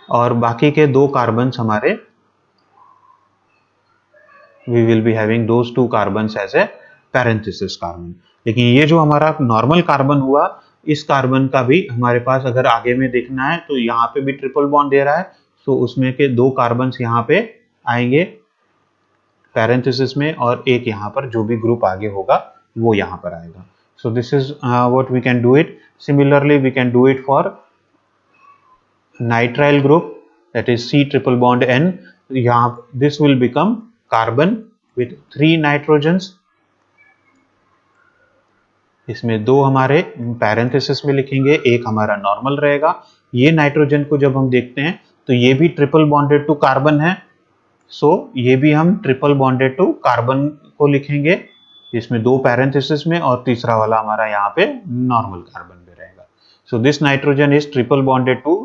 और बाकी के दो कार्बन हमारे we will be having those 2 carbons as a parenthesis carbon। लेकिन ये जो हमारा नॉर्मल कार्बन हुआ, इस कार्बन का भी हमारे पास अगर आगे में देखना है तो यहाँ पे भी ट्रिपल बॉन्ड दे रहा है, तो उसमें के दो कार्बन यहाँ पे आएंगे पैरेंथेसिस में और एक यहाँ पर जो भी ग्रुप आगे होगा वो यहाँ पर आएगा। So this is what we can do it. Similarly we can do it for nitrile group, that is C triple bond N। यहाँ this will become carbon with 3 nitrogens, इसमें दो हमारे पैरेंथेसिस में लिखेंगे, एक हमारा नॉर्मल रहेगा। ये नाइट्रोजन को जब हम देखते हैं तो ये भी ट्रिपल बॉन्डेड टू कार्बन है, सो ये भी हम ट्रिपल बॉन्डेड टू कार्बन को लिखेंगे इसमें दो पैरेंथेसिस में, और तीसरा वाला हमारा यहाँ पे नॉर्मल कार्बन में रहेगा। So this nitrogen is triple bonded to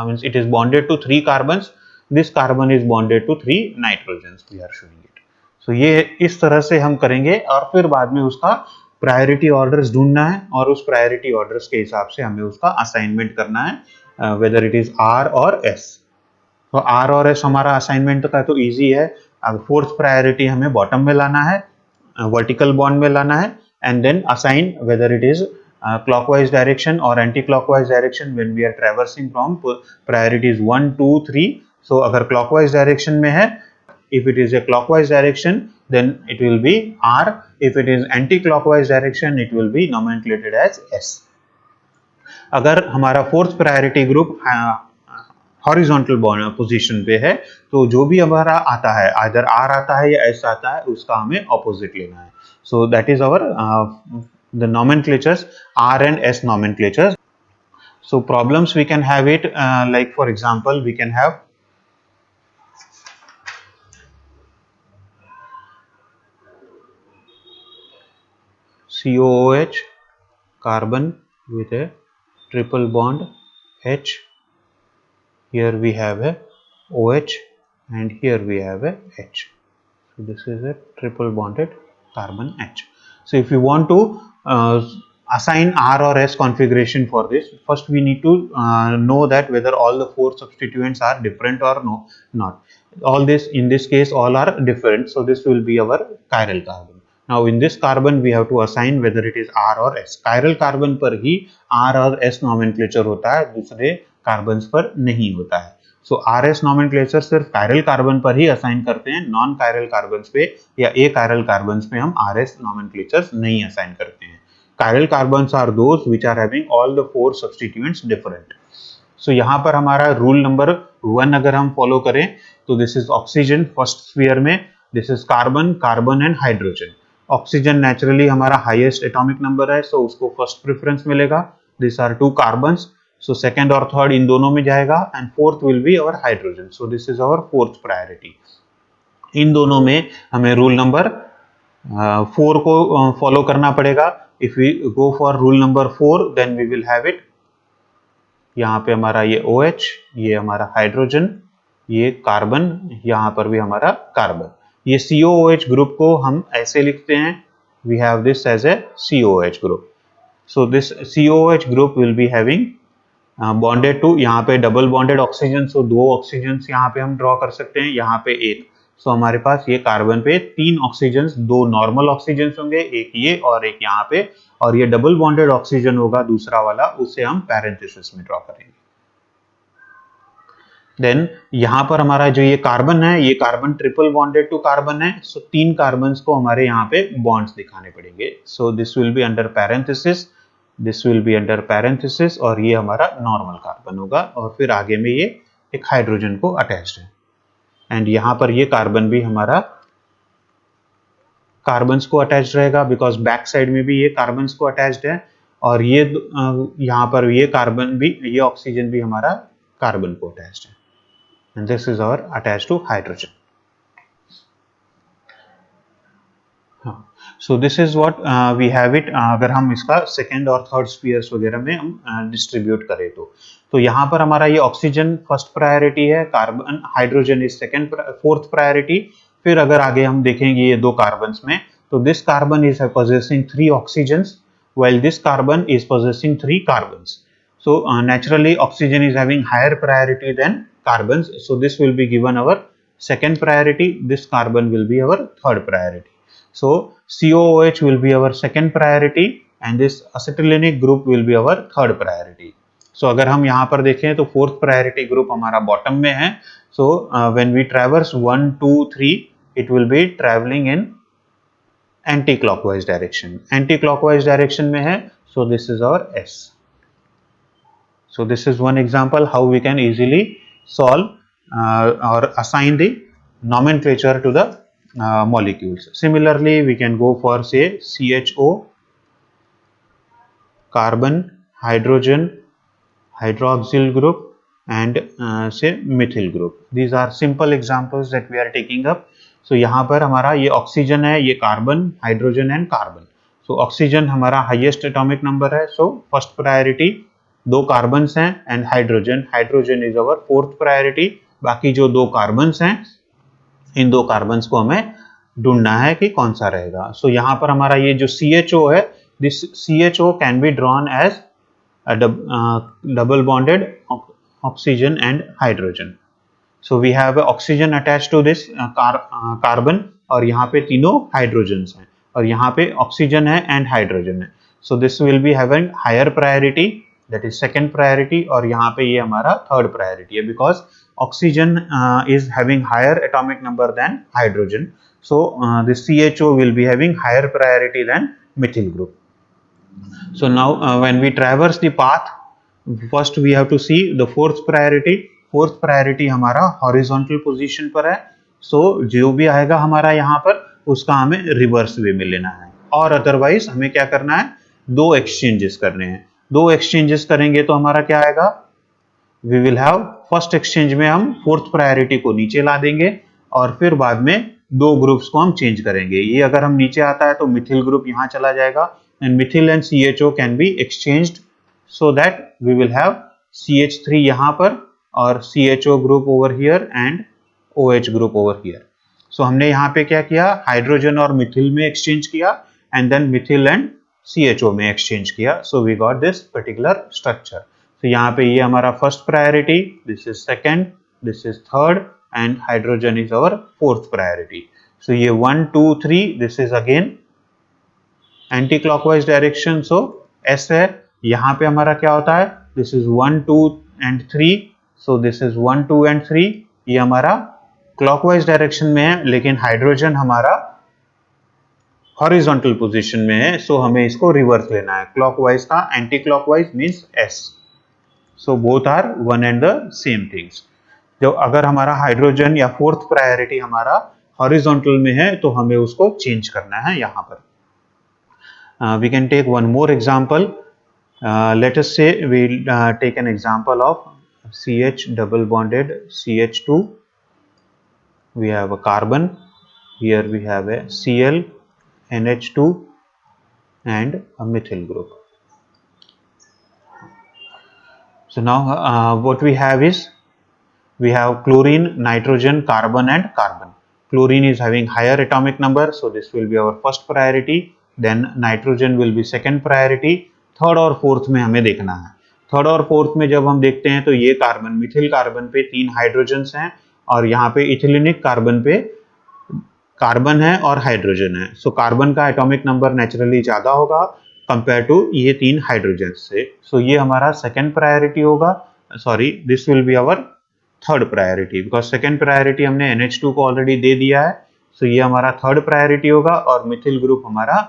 means it is bonded to 3 carbons, this carbon is bonded to 3 nitrogens, we are showing it. So ये इस तरह से हम करेंगे, और फिर बाद में उसका प्रायोरिटी ऑर्डर्स ढूंढना है, और उस प्रायोरिटी ऑर्डर्स के हिसाब से हमें उसका असाइनमेंट करना है, वेदर इट इज आर और एस। तो आर और एस हमारा असाइनमेंट का तो इजी है। अब फोर्थ प्रायोरिटी हमें बॉटम में लाना है, वर्टिकल बॉन्ड में लाना है, and then assign whether it is clockwise direction or anti-clockwise direction when we are traversing from priorities 1, 2, 3. So अगर clockwise direction में है, if it is a clockwise direction then it will be R, if it is anti-clockwise direction it will be nomenclated as S. अगर हमारा fourth priority group horizontal position पे है तो जो भी हमारा आता है, आइदर आर आता है या एस आता है, उसका हमें ऑपोजिट लेना है। So that is our the nomenclatures, R and S nomenclatures. So problems we can have it like for example we can have COOH carbon with a triple bond H, here we have a OH and here we have a H. So this is a triple bonded carbon H. So if you want to assign R or S configuration for this, first we need to know that whether all the 4 substituents are different or not. All this, in this case, all are different. So this will be our chiral carbon. Now in this carbon we have to assign whether it is R or S. Chiral carbon पर ही R और S nomenclature होता है, दूसरे कार्बन्स पर नहीं होता है। सो आर एस नॉमेनक्लेचर सिर्फ कायरल कार्बन पर ही असाइन करते हैं, नॉन कायरल कार्बन पे या ए कायरल कार्बन पे हम आर एस नॉमेनक्लेचर्स नहीं असाइन करते हैं। Chiral carbons are those which are having all the 4 substituents different. So यहाँ पर हमारा रूल नंबर 1 अगर हम फॉलो करें तो this is oxygen first sphere में, this is carbon, carbon and hydrogen. Oxygen naturally हमारा हाईएस्ट एटॉमिक नंबर है, सो उसको फर्स्ट प्रेफरेंस मिलेगा। This are 2 carbons, so second और third इन दोनों में जाएगा, and fourth will be our hydrogen, so this is our fourth priority। इन दोनों में हमें रूल नंबर 4 को फॉलो करना पड़ेगा। if we go for rule number 4 then we will have it, यहाँ पे हमारा ये OH, ये हमारा हाइड्रोजन, ये कार्बन, यहाँ पर भी हमारा कार्बन। ये COOH ग्रुप को हम ऐसे लिखते हैं, we have this as a COOH group, so this COOH group will be having bonded to, यहाँ पे double bonded oxygen, so 2 oxygen यहाँ पे हम ड्रॉ कर सकते हैं, यहाँ पे 1। सो हमारे पास ये कार्बन पे 3 ऑक्सीजन, 2 नॉर्मल ऑक्सीजन होंगे, एक ये और एक यहाँ पे, और ये डबल बॉन्डेड ऑक्सीजन होगा दूसरा वाला, उसे हम पैरेंथेसिस में ड्रॉ करेंगे। देन यहाँ पर हमारा जो ये कार्बन है, ये carbon triple bonded to carbon है, सो 3 कार्बन को हमारे यहाँ पे बॉन्ड्स दिखाने पड़ेंगे। सो this will be under parenthesis, this will be under parenthesis, और ये हमारा नॉर्मल कार्बन होगा, और फिर आगे में ये एक हाइड्रोजन को अटैच्ड है, एंड यहाँ पर ये कार्बन भी हमारा कार्बन्स को अटैच्ड रहेगा, बिकॉज बैक साइड में भी ये कार्बन्स को अटैच्ड है, और ये यहाँ पर ये कार्बन भी, ये ऑक्सीजन भी हमारा कार्बन को अटैच्ड है, and this is our attached to hydrogen. So this is what we have it. अगर हम इसका सेकेंड और थर्ड स्फीयर्स वगैरह में हम डिस्ट्रीब्यूट करें तो यहाँ पर हमारा ये ऑक्सीजन फर्स्ट प्रायोरिटी है, carbon hydrogen is second fourth priority. फिर अगर आगे हम देखेंगे ये 2 कार्बन्स में, तो this carbon is possessing 3 oxygens while this carbon is possessing 3 carbons. So naturally oxygen is having higher priority than carbons, so this will be given our second priority, this carbon will be our third priority. So COOH will be our second priority and this acetylenic group will be our third priority. So अगर हम यहाँ पर देखें तो fourth priority group हमारा bottom में है, so when we traverse 1, 2, 3 it will be traveling in anti-clockwise direction. Anti-clockwise direction में है, so this is our S. So this is one example how we can easily solve or assign the nomenclature to the molecules. Similarly, we can go for say CHO, carbon, hydrogen, hydroxyl group, and say methyl group. These are simple examples that we are taking up. So यहाँ पर हमारा ये ऑक्सीजन है, ये carbon, hydrogen and carbon. So oxygen हमारा हाईएस्ट एटॉमिक नंबर है, सो फर्स्ट प्रायोरिटी. दो कार्बन्स हैं and hydrogen, hydrogen is our fourth priority. बाकी जो दो कार्बन्स हैं, इन दो कार्बन्स को हमें ढूंढना है कि कौन सा रहेगा. सो यहाँ पर हमारा ये जो CHO है, this CHO can be drawn as double bonded oxygen and hydrogen. So we have oxygen attached to this carbon, और यहाँ पे तीनों हाइड्रोजन्स हैं, और यहाँ पे ऑक्सीजन है एंड हाइड्रोजन है. So this will be having higher priority, that is second priority, और यहाँ पे ये हमारा थर्ड प्रायोरिटी है because oxygen is having higher atomic number than hydrogen. So this CHO will be having higher priority than methyl group. So now when we traverse the path, first we have to see the fourth priority. Fourth priority हमारा horizontal position पर है. So जो भी आएगा हमारा यहाँ पर, उसका हमें रिवर्स वे में लेना है, और अदरवाइज हमें क्या करना है, दो एक्सचेंजेस करने हैं. दो एक्सचेंजेस करेंगे तो हमारा क्या आएगा, we will have first exchange में हम फोर्थ प्रायोरिटी को नीचे ला देंगे, और फिर बाद में दो ग्रुप्स को हम चेंज करेंगे. ये अगर हम नीचे आता है तो मिथिल ग्रुप यहाँ चला जाएगा, and methyl and CHO can be exchanged so that we will have CH3 यहाँ पर और CHO group over here and OH group over here. So हमने यहाँ पे क्या किया, हाइड्रोजन और मिथिल में एक्सचेंज किया, and then methyl and CHO में एक्सचेंज किया. So we got this particular structure. So यहाँ पे ये हमारा first priority, this is second, this is third, and hydrogen is our fourth priority. So ये 1, 2, 3, this is again anti clockwise direction. So S है, यहाँ पे हमारा क्या होता है, this is 1, 2 and 3. So this is 1, 2 and 3. ये हमारा क्लॉकवाइज डायरेक्शन में है, लेकिन हाइड्रोजन हमारा हॉरिजॉन्टल पोजीशन में है. सो हमें इसको रिवर्स लेना है. क्लॉकवाइज का anti clockwise means S. So both are one and the same things. जो अगर हमारा हाइड्रोजन या फोर्थ प्रायोरिटी हमारा हॉरिजॉन्टल में है तो हमें उसको चेंज करना है यहाँ पर. We can take one more example. Let us say we take an example of CH double bonded CH2. We have a carbon. Here we have a Cl, NH2 and a methyl group. So now what we have is, we have chlorine, nitrogen, carbon and carbon. Chlorine is having higher atomic number, so this will be our first priority. Then nitrogen will be second priority. Third और फोर्थ में हमें देखना है. थर्ड और फोर्थ में जब हम देखते हैं तो ये कार्बन, मिथिल कार्बन पे 3 हाइड्रोजन्स हैं, और यहाँ पे इथिलीनिक कार्बन पे कार्बन है और हाइड्रोजन है. सो कार्बन का एटॉमिक नंबर नेचुरली ज्यादा होगा कंपेयर टू ये 3 हाइड्रोजन से. सो ये हमारा सेकेंड प्रायोरिटी होगा. Sorry, this will be our third priority, because second priority हमने NH2 को ऑलरेडी दे दिया है. सो ये हमारा थर्ड प्रायोरिटी होगा, और मिथिल ग्रुप हमारा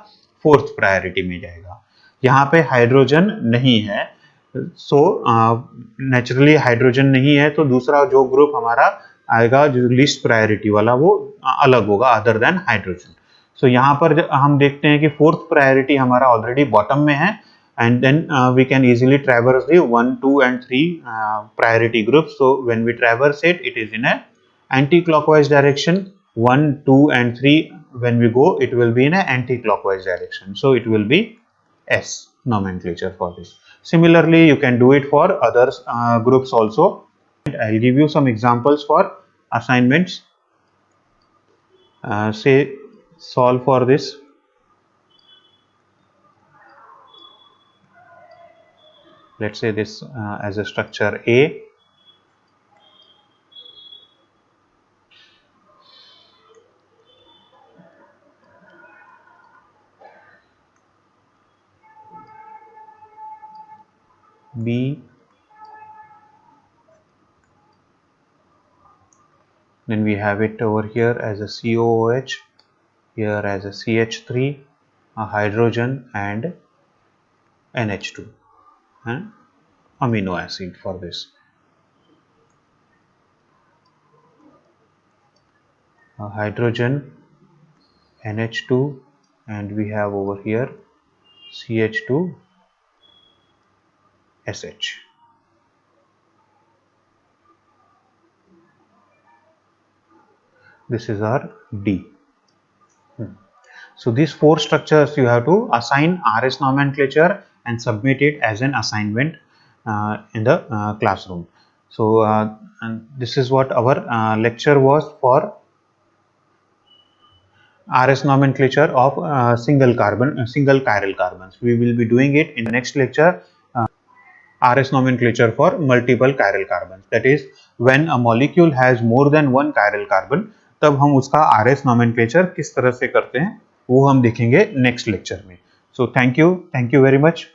फोर्थ प्रायोरिटी में जाएगा. यहाँ पे हाइड्रोजन नहीं है, सो नेचुरली हाइड्रोजन नहीं है, तो दूसरा जो ग्रुप हमारा आएगा जो लीस्ट प्रायोरिटी वाला, वो अलग होगा अदर देन हाइड्रोजन. सो यहाँ पर हम देखते हैं कि फोर्थ प्रायोरिटी हमारा ऑलरेडी बॉटम में है, and then we can easily traverse the 1, 2 and 3 priority groups. So when we traverse it, it is in a anti-clockwise direction. 1, 2 and 3, when we go, it will be in an anti-clockwise direction. So it will be S nomenclature for this. Similarly, you can do it for other groups also. I'll give you some examples for assignments. Say solve for this. Let's say this as a structure A. B, then we have it over here as a COOH, here as a CH3, a hydrogen and NH2, and amino acid for this. A hydrogen, NH2, and we have over here CH2 SH. This is our D. So these 4 structures you have to assign RS nomenclature and submit it as an assignment in the classroom. So and this is what our lecture was for RS nomenclature of single chiral carbons. We will be doing it in the next lecture. RS nomenclature for multiple chiral carbons. That is, when a molecule has more than one chiral carbon, तब हम उसका RS nomenclature किस तरह से करते हैं वो हम देखेंगे नेक्स्ट लेक्चर में. So thank you very much.